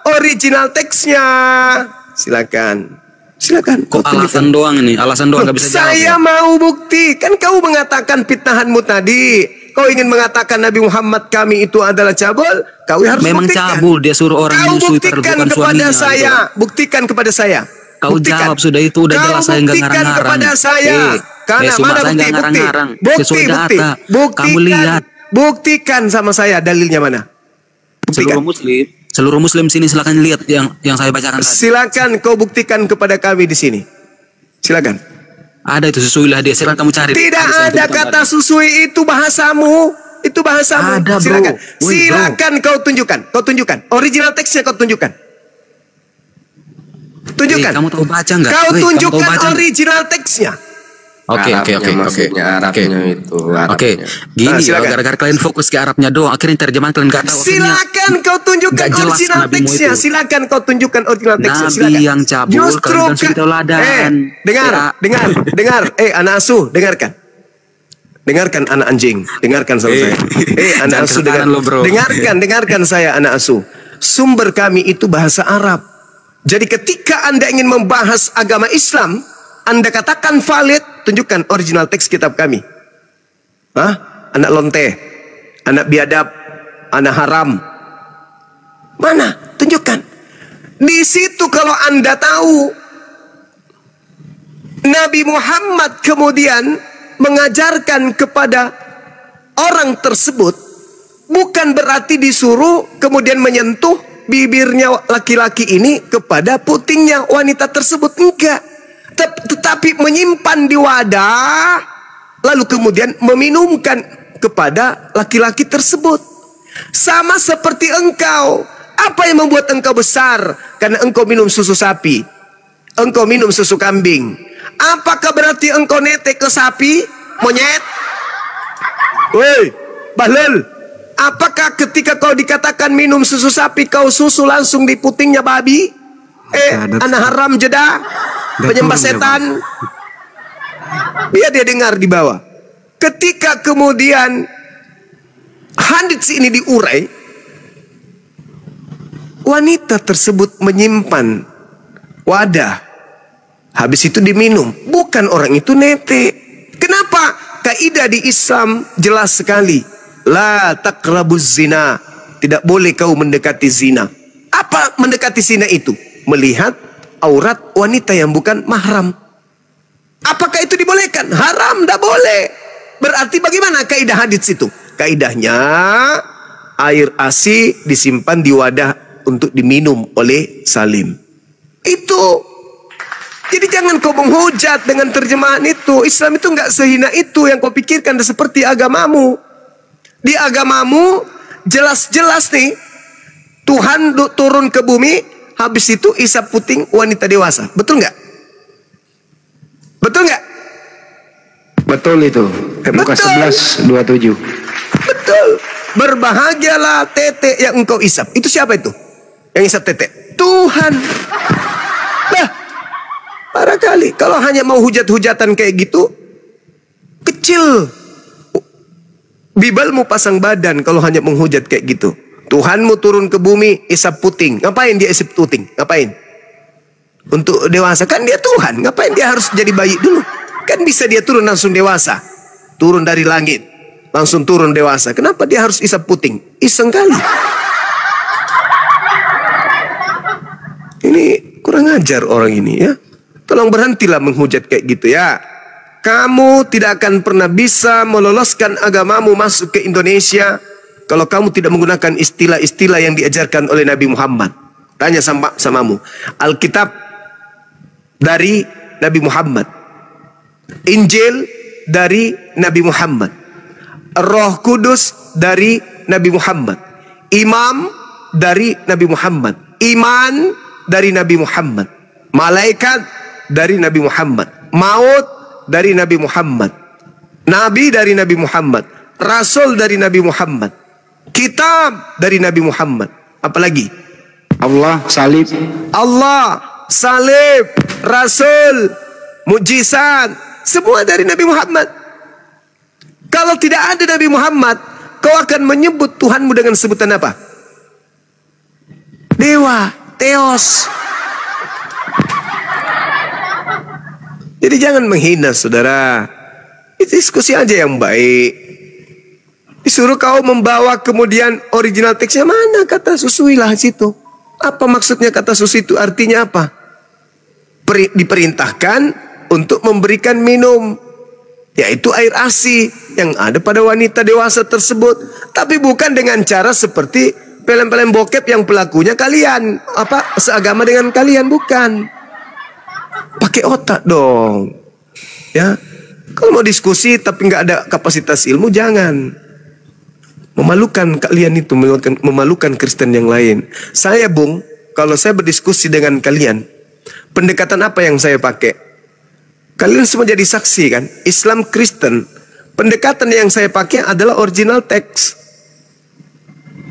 original teksnya. Silakan. Kok alasan doang ini? Alasan doang nggak bisa jawab. Saya mau bukti. Kan kau mengatakan fitnahanmu tadi. Kau ingin mengatakan Nabi Muhammad kami itu adalah cabul. Kau harus memang buktikan. Cabul, dia suruh orang menyusui bukan kepada saya. Buktikan kepada saya. Kau jawab sudah itu udah jelas, saya nggak ngarang-ngarang. Buktikan kepada saya. Karena mana bukti. Kamu lihat. Buktikan sama saya dalilnya mana. Buktikan. Seluruh muslim sini silakan lihat yang saya bacakan tadi. Silakan kau buktikan kepada kami di sini. Silakan. Ada itu, susuilah dia. Silakan kamu cari. Tidak ada kata susui, itu bahasamu. Itu bahasamu. Ada, bro. Silakan. Silakan kau tunjukkan. Original teksnya kau tunjukkan. Kamu tahu baca nggak? Kau tunjukkan original teksnya. Oke. Gini ya, gara-gara kalian fokus ke Arabnya doang, akhirnya terjemahan kalian nggak tahu. Silakan kau tunjukkan original teksnya. Silakan kau tunjukkan original teksnya. Nabi yang cabul, kalian suri tauladan. Dengar. Anak asuh, dengarkan. Dengarkan anak anjing, dengarkan sama saya. Anak asuh, dengarkan saya anak asuh. Sumber kami itu bahasa Arab. Jadi ketika Anda ingin membahas agama Islam, Anda katakan valid, tunjukkan original teks kitab kami. Anak lonte, anak biadab, anak haram. Mana? Tunjukkan. Di situ kalau Anda tahu Nabi Muhammad kemudian mengajarkan kepada orang tersebut, bukan berarti disuruh kemudian menyentuh bibirnya laki-laki ini kepada putingnya wanita tersebut, enggak. Tetapi menyimpan di wadah, lalu kemudian meminumkan kepada laki-laki tersebut. Sama seperti engkau. Apa yang membuat engkau besar? Karena engkau minum susu sapi, engkau minum susu kambing. Apakah berarti engkau netek ke sapi? Monyet? Woi, Bahlul, apakah ketika kau dikatakan minum susu sapi, kau susu langsung di putingnya babi? Anak haram jeda, penyembah setan. Biar dia dengar di bawah. Ketika kemudian hadits ini diurai, wanita tersebut menyimpan wadah, habis itu diminum. Bukan orang itu nete. Kenapa? Kaidah di Islam jelas sekali. La taqrabuz zina. Tidak boleh kau mendekati zina. Apa mendekati zina itu? Melihat aurat wanita yang bukan mahram. Apakah itu dibolehkan? Haram, tidak boleh. Berarti bagaimana kaidah hadits itu? Kaidahnya air ASI disimpan di wadah untuk diminum oleh Salim. Itu. Jadi jangan kau menghujat dengan terjemahan itu. Islam itu enggak sehina itu yang kau pikirkan seperti agamamu. Di agamamu jelas-jelas nih Tuhan turun ke bumi, habis itu isap puting wanita dewasa. Betul nggak? Betul nggak? Betul itu. Muka 11:27. Betul. Berbahagialah tete yang engkau isap. Itu siapa itu? Yang isap tete? Tuhan. Nah, parah kali. Kalau hanya mau hujat-hujatan kayak gitu, kecil. Bibalmu pasang badan kalau hanya menghujat kayak gitu. Tuhanmu turun ke bumi, isap puting. Ngapain dia isap puting? Ngapain? Untuk dewasa. Kan dia Tuhan. Ngapain dia harus jadi bayi dulu? Kan bisa dia turun langsung dewasa. Turun dari langit. Langsung turun dewasa. Kenapa dia harus isap puting? Iseng kali. Ini kurang ajar orang ini ya. Tolong berhentilah menghujat kayak gitu ya. Kamu tidak akan pernah bisa meloloskan agamamu masuk ke Indonesia kalau kamu tidak menggunakan istilah-istilah yang diajarkan oleh Nabi Muhammad. Tanya samamu. Alkitab dari Nabi Muhammad. Injil dari Nabi Muhammad. Roh Kudus dari Nabi Muhammad. Imam dari Nabi Muhammad. Iman dari Nabi Muhammad. Malaikat dari Nabi Muhammad. Maut dari Nabi Muhammad. Nabi dari Nabi Muhammad. Rasul dari Nabi Muhammad. Kitab dari Nabi Muhammad. Apalagi? Allah, salib. Allah, salib, Rasul, mujizat, semua dari Nabi Muhammad. Kalau tidak ada Nabi Muhammad, kau akan menyebut Tuhanmu dengan sebutan apa? Dewa, Theos. Jadi jangan menghina saudara. Itu diskusi aja yang baik. Disuruh kau membawa kemudian original teksnya mana kata susuilah situ. Apa maksudnya kata susu itu? Artinya apa? Diperintahkan untuk memberikan minum, yaitu air ASI yang ada pada wanita dewasa tersebut. Tapi bukan dengan cara seperti film-film bokep yang pelakunya kalian, seagama dengan kalian, bukan. Pakai otak dong. Ya. Kalau mau diskusi tapi nggak ada kapasitas ilmu, jangan. Memalukan kalian itu, memalukan Kristen yang lain. Saya, Bung, kalau saya berdiskusi dengan kalian, pendekatan apa yang saya pakai? Kalian semua jadi saksi kan? Islam, Kristen, pendekatan yang saya pakai adalah original teks.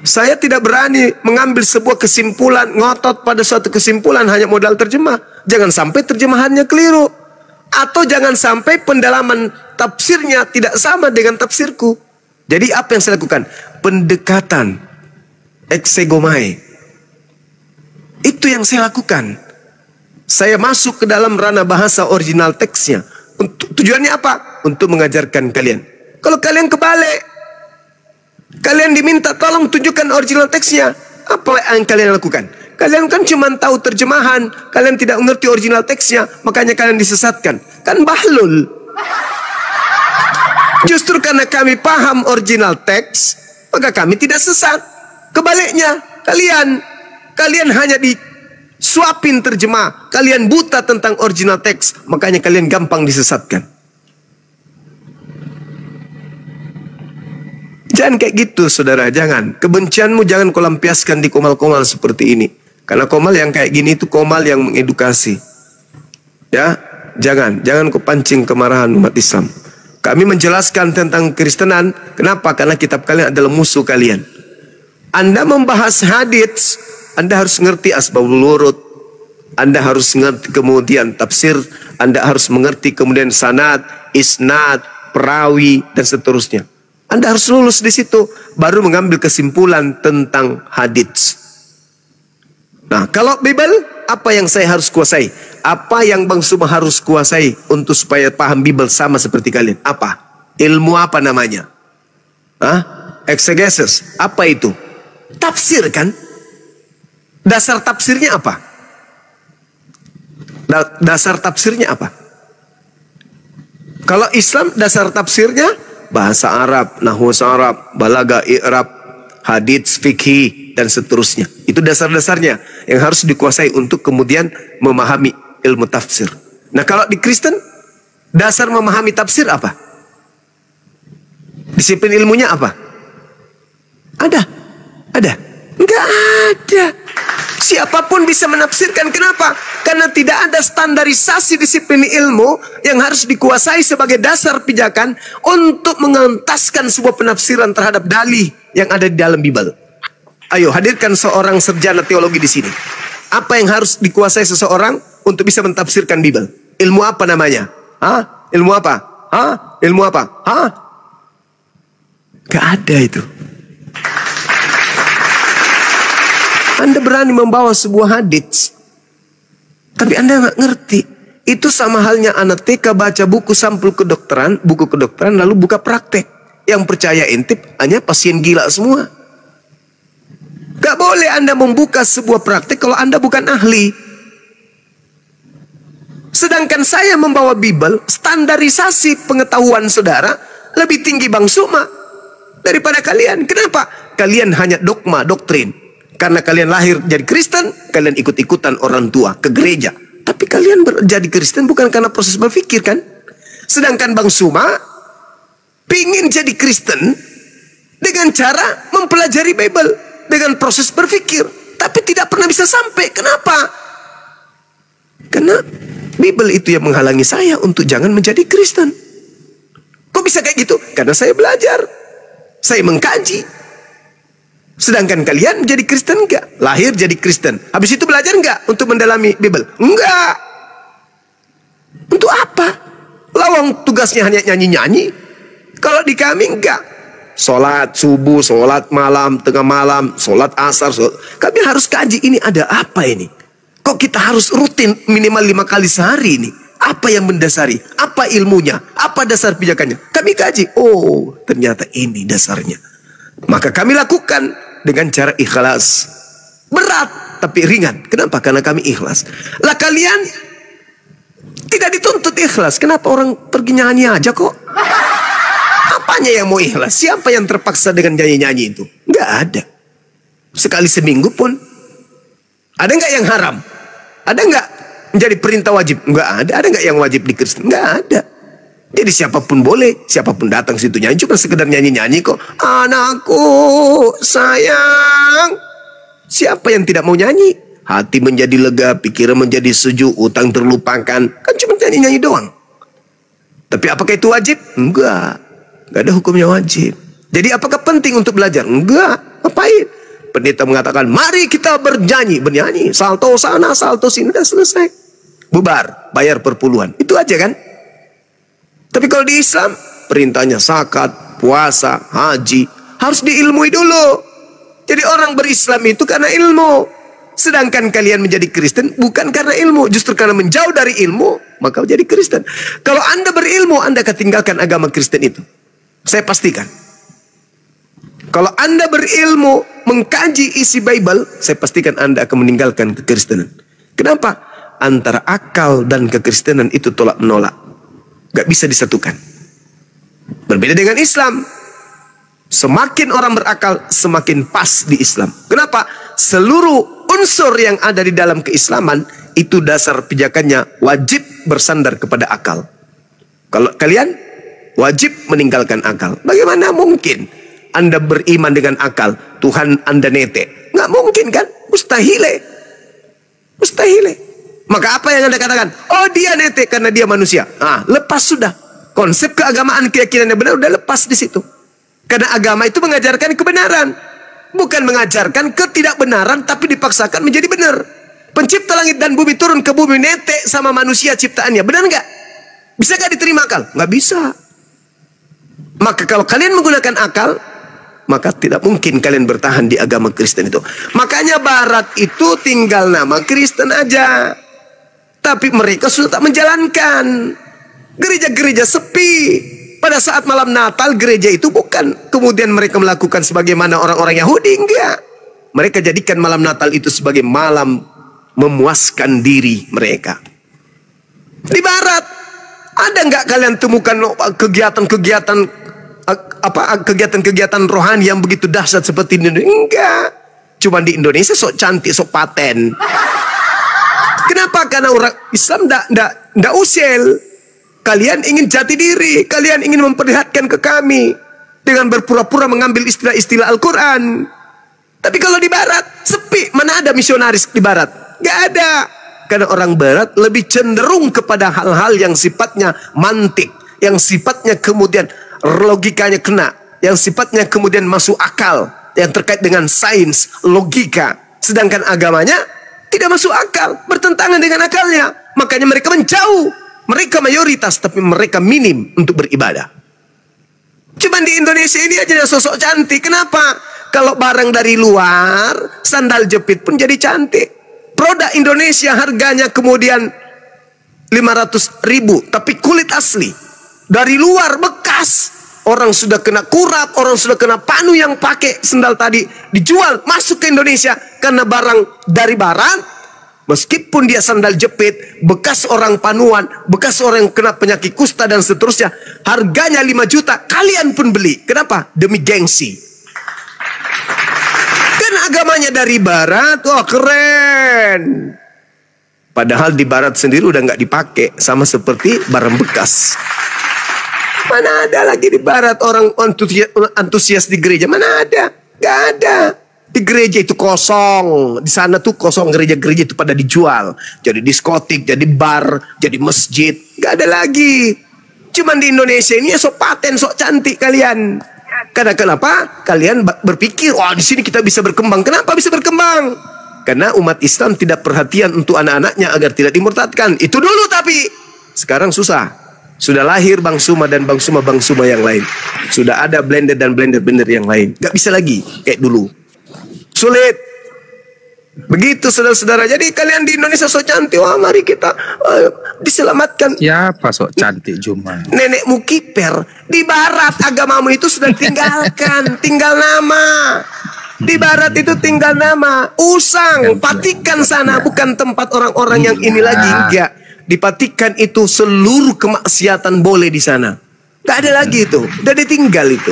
Saya tidak berani mengambil sebuah kesimpulan, ngotot pada suatu kesimpulan hanya modal terjemah. Jangan sampai terjemahannya keliru. Atau jangan sampai pendalaman tafsirnya tidak sama dengan tafsirku. Jadi apa yang saya lakukan? Pendekatan exegomai. Itu yang saya lakukan. Saya masuk ke dalam ranah bahasa original teksnya. Tujuannya apa? Untuk mengajarkan kalian. Kalau kalian kebalik, kalian diminta tolong tunjukkan original teksnya. Apa yang kalian lakukan? Kalian kan cuma tahu terjemahan, kalian tidak mengerti original teksnya, makanya kalian disesatkan. Kan bahlul. Justru karena kami paham original teks, maka kami tidak sesat. Kebaliknya, kalian hanya disuapin terjemah, kalian buta tentang original teks, makanya kalian gampang disesatkan. Jangan kayak gitu, saudara, jangan. Kebencianmu jangan kau lampiaskan di komal-komal seperti ini. Karena komal yang kayak gini itu komal yang mengedukasi. Ya, jangan kau pancing kemarahan umat Islam. Kami menjelaskan tentang Kristenan. Kenapa? Karena kitab kalian adalah musuh kalian. Anda membahas hadits, Anda harus ngerti asbabul wurud. Anda harus ngerti kemudian tafsir. Anda harus mengerti kemudian sanad, isnad, perawi, dan seterusnya. Anda harus lulus di situ, baru mengambil kesimpulan tentang hadits. Nah, kalau Bible, apa yang saya harus kuasai? Apa yang Bang Suma harus kuasai untuk supaya paham Bible sama seperti kalian? Apa? Ilmu apa namanya? Exegesis. Apa itu? Tafsir kan? Dasar tafsirnya apa? Dasar tafsirnya apa? Kalau Islam dasar tafsirnya bahasa Arab, nahwu Arab, balaga, i'rab, hadits, fikih, dan seterusnya. Itu dasar-dasarnya yang harus dikuasai untuk kemudian memahami ilmu tafsir. Nah, kalau di Kristen, dasar memahami tafsir apa? Disiplin ilmunya apa? Ada? Ada? Enggak ada. Siapapun bisa menafsirkan. Kenapa? Karena tidak ada standarisasi disiplin ilmu yang harus dikuasai sebagai dasar pijakan untuk mengentaskan sebuah penafsiran terhadap dalih yang ada di dalam Bible. Ayo, hadirkan seorang sarjana teologi di sini. Apa yang harus dikuasai seseorang untuk bisa mentafsirkan Bible? Ilmu apa namanya? Ilmu apa? Ilmu apa? Gak ada itu. Anda berani membawa sebuah hadits, tapi Anda nggak ngerti. Itu sama halnya anak TK baca buku sampul kedokteran, buku kedokteran, lalu buka praktek. Yang percaya intip hanya pasien gila semua. Gak boleh Anda membuka sebuah praktek kalau Anda bukan ahli. Sedangkan saya membawa Bible, standarisasi pengetahuan saudara lebih tinggi Bang Suma daripada kalian. Kenapa? Kalian hanya dogma, doktrin. Karena kalian lahir jadi Kristen, kalian ikut-ikutan orang tua ke gereja. Tapi kalian jadi Kristen bukan karena proses berpikir kan? Sedangkan Bang Suma pingin jadi Kristen dengan cara mempelajari Bible, dengan proses berpikir. Tapi tidak pernah bisa sampai. Kenapa? Karena Bible itu yang menghalangi saya untuk jangan menjadi Kristen. Kok bisa kayak gitu? Karena saya belajar, saya mengkaji. Sedangkan kalian jadi Kristen enggak? Lahir jadi Kristen. Habis itu belajar enggak untuk mendalami Bible? Enggak. Untuk apa? Lawang tugasnya hanya nyanyi-nyanyi. Kalau di kami enggak. Sholat subuh, sholat malam, tengah malam, sholat asar. Kami harus kaji ini ada apa ini? Kok kita harus rutin minimal 5 kali sehari ini? Apa yang mendasari? Apa ilmunya? Apa dasar pijakannya? Kami kaji. Oh, ternyata ini dasarnya. Maka kami lakukan dengan cara ikhlas. Berat tapi ringan. Kenapa? Karena kami ikhlas. Lah kalian tidak dituntut ikhlas. Kenapa orang pergi nyanyi aja kok? Apanya yang mau ikhlas? Siapa yang terpaksa dengan nyanyi-nyanyi itu? Nggak ada. Sekali seminggu pun. Ada nggak yang haram? Ada nggak menjadi perintah wajib? Nggak ada. Ada nggak yang wajib di Kristen? Nggak ada. Jadi siapapun boleh, siapapun datang situ nyanyi, cuma sekedar nyanyi-nyanyi kok. Anakku sayang. Siapa yang tidak mau nyanyi? Hati menjadi lega, pikiran menjadi sejuk, utang terlupakan. Kan cuma nyanyi-nyanyi doang. Tapi apakah itu wajib? Enggak. Enggak ada hukumnya wajib. Jadi apakah penting untuk belajar? Enggak. Ngapain? Pendeta mengatakan, mari kita bernyanyi. Salto sana, salto sini, udah selesai. Bubar, bayar per puluhan. Itu aja kan? Tapi kalau di Islam, perintahnya zakat, puasa, haji, harus diilmui dulu. Jadi orang berislam itu karena ilmu. Sedangkan kalian menjadi Kristen bukan karena ilmu. Justru karena menjauh dari ilmu, maka menjadi Kristen. Kalau Anda berilmu, Anda akan tinggalkan agama Kristen itu. Saya pastikan. Kalau Anda berilmu, mengkaji isi Bible, saya pastikan Anda akan meninggalkan kekristenan. Kenapa? Antara akal dan kekristenan itu tolak menolak. Gak bisa disatukan. Berbeda dengan Islam. Semakin orang berakal, semakin pas di Islam. Kenapa? Seluruh unsur yang ada di dalam keislaman, itu dasar pijakannya wajib bersandar kepada akal. Kalau kalian wajib meninggalkan akal. Bagaimana mungkin Anda beriman dengan akal, Tuhan Anda nete? Nggak mungkin kan? Mustahile. Mustahile. Maka apa yang Anda katakan? Oh, dia nete karena dia manusia. Lepas sudah. Konsep keagamaan, keyakinan yang benar udah lepas di situ. Karena agama itu mengajarkan kebenaran, bukan mengajarkan ketidakbenaran, tapi dipaksakan menjadi benar. Pencipta langit dan bumi turun ke bumi nete sama manusia ciptaannya. Benar nggak? Bisa nggak diterima akal? Nggak bisa. Maka kalau kalian menggunakan akal, maka tidak mungkin kalian bertahan di agama Kristen itu. Makanya Barat itu tinggal nama Kristen aja, tapi mereka sudah tak menjalankan. Gereja-gereja sepi. Pada saat malam Natal, gereja itu bukan kemudian mereka melakukan sebagaimana orang-orang Yahudi, enggak. Mereka jadikan malam Natal itu sebagai malam memuaskan diri mereka. Di Barat, ada nggak kalian temukan kegiatan rohani yang begitu dahsyat seperti ini? Enggak. Cuma di Indonesia sok cantik, sok paten. Kenapa? Karena orang Islam ndak usil. Kalian ingin jati diri, kalian ingin memperlihatkan ke kami dengan berpura-pura mengambil istilah-istilah Al-Quran. Tapi kalau di Barat sepi, mana ada misionaris di Barat? Gak ada. Karena orang Barat lebih cenderung kepada hal-hal yang sifatnya mantik, yang sifatnya kemudian logikanya kena, yang sifatnya kemudian masuk akal, yang terkait dengan sains, logika. Sedangkan agamanya tidak masuk akal, bertentangan dengan akalnya. Makanya mereka menjauh. Mereka mayoritas, tapi mereka minim untuk beribadah. Cuman di Indonesia ini aja yang sosok cantik. Kenapa? Kalau barang dari luar, sandal jepit pun jadi cantik. Produk Indonesia harganya kemudian 500.000, tapi kulit asli. Dari luar bekas. Orang sudah kena kurap, orang sudah kena panu yang pakai sandal tadi. Dijual, masuk ke Indonesia. Karena barang dari barat, meskipun dia sandal jepit, bekas orang panuan, bekas orang yang kena penyakit kusta dan seterusnya, harganya 5 juta, kalian pun beli. Kenapa? Demi gengsi. Kan agamanya dari barat, wah keren. Padahal di barat sendiri udah nggak dipakai, sama seperti barang bekas. Mana ada lagi di barat orang antusias di gereja? Mana ada? Gak ada. Di gereja itu kosong. Di sana tuh kosong, gereja-gereja itu pada dijual. Jadi diskotik, jadi bar, jadi masjid. Gak ada lagi. Cuman di Indonesia ini ya sok paten, sok cantik kalian. Karena kenapa? Kalian berpikir, wah di sini kita bisa berkembang. Kenapa bisa berkembang? Karena umat Islam tidak perhatian untuk anak-anaknya agar tidak dimurtadkan. Itu dulu tapi sekarang susah. Sudah lahir Bang Suma dan Bang Suma yang lain. Sudah ada blender dan blender yang lain. Gak bisa lagi kayak dulu. Sulit. Begitu saudara-saudara. Jadi kalian di Indonesia sok cantik. Wah mari kita diselamatkan. Siapa sok cantik Juma? Nenekmu kiper. Di barat agamamu itu sudah tinggalkan. Tinggal nama. Di barat itu tinggal nama. Usang. Patikan sana. Bukan tempat orang-orang yang ini lagi. Enggak. Di Patikan itu seluruh kemaksiatan boleh di sana. Gak ada lagi itu. Udah ditinggal itu.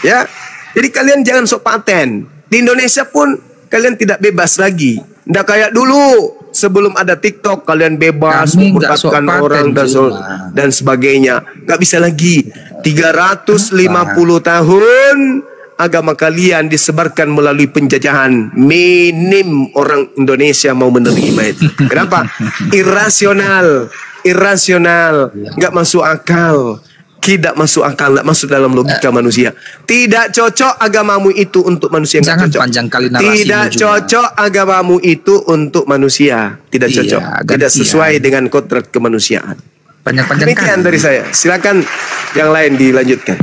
Ya. Jadi kalian jangan sok paten. Di Indonesia pun kalian tidak bebas lagi. Nggak kayak dulu. Sebelum ada TikTok kalian bebas memurtadkan orang dan sebagainya. Nggak bisa lagi. 350 tahun agama kalian disebarkan melalui penjajahan. Minim orang Indonesia mau menerima itu. Kenapa? Irasional. Nggak masuk akal. Tidak masuk akal, tidak masuk dalam logika manusia. Tidak cocok agamamu itu untuk manusia. Jangan panjang kali narasi. Tidak cocok agamamu itu untuk manusia. Tidak cocok. Tidak sesuai dengan kodrat kemanusiaan. Panjang-panjang. Demikian dari saya. Silakan yang lain dilanjutkan.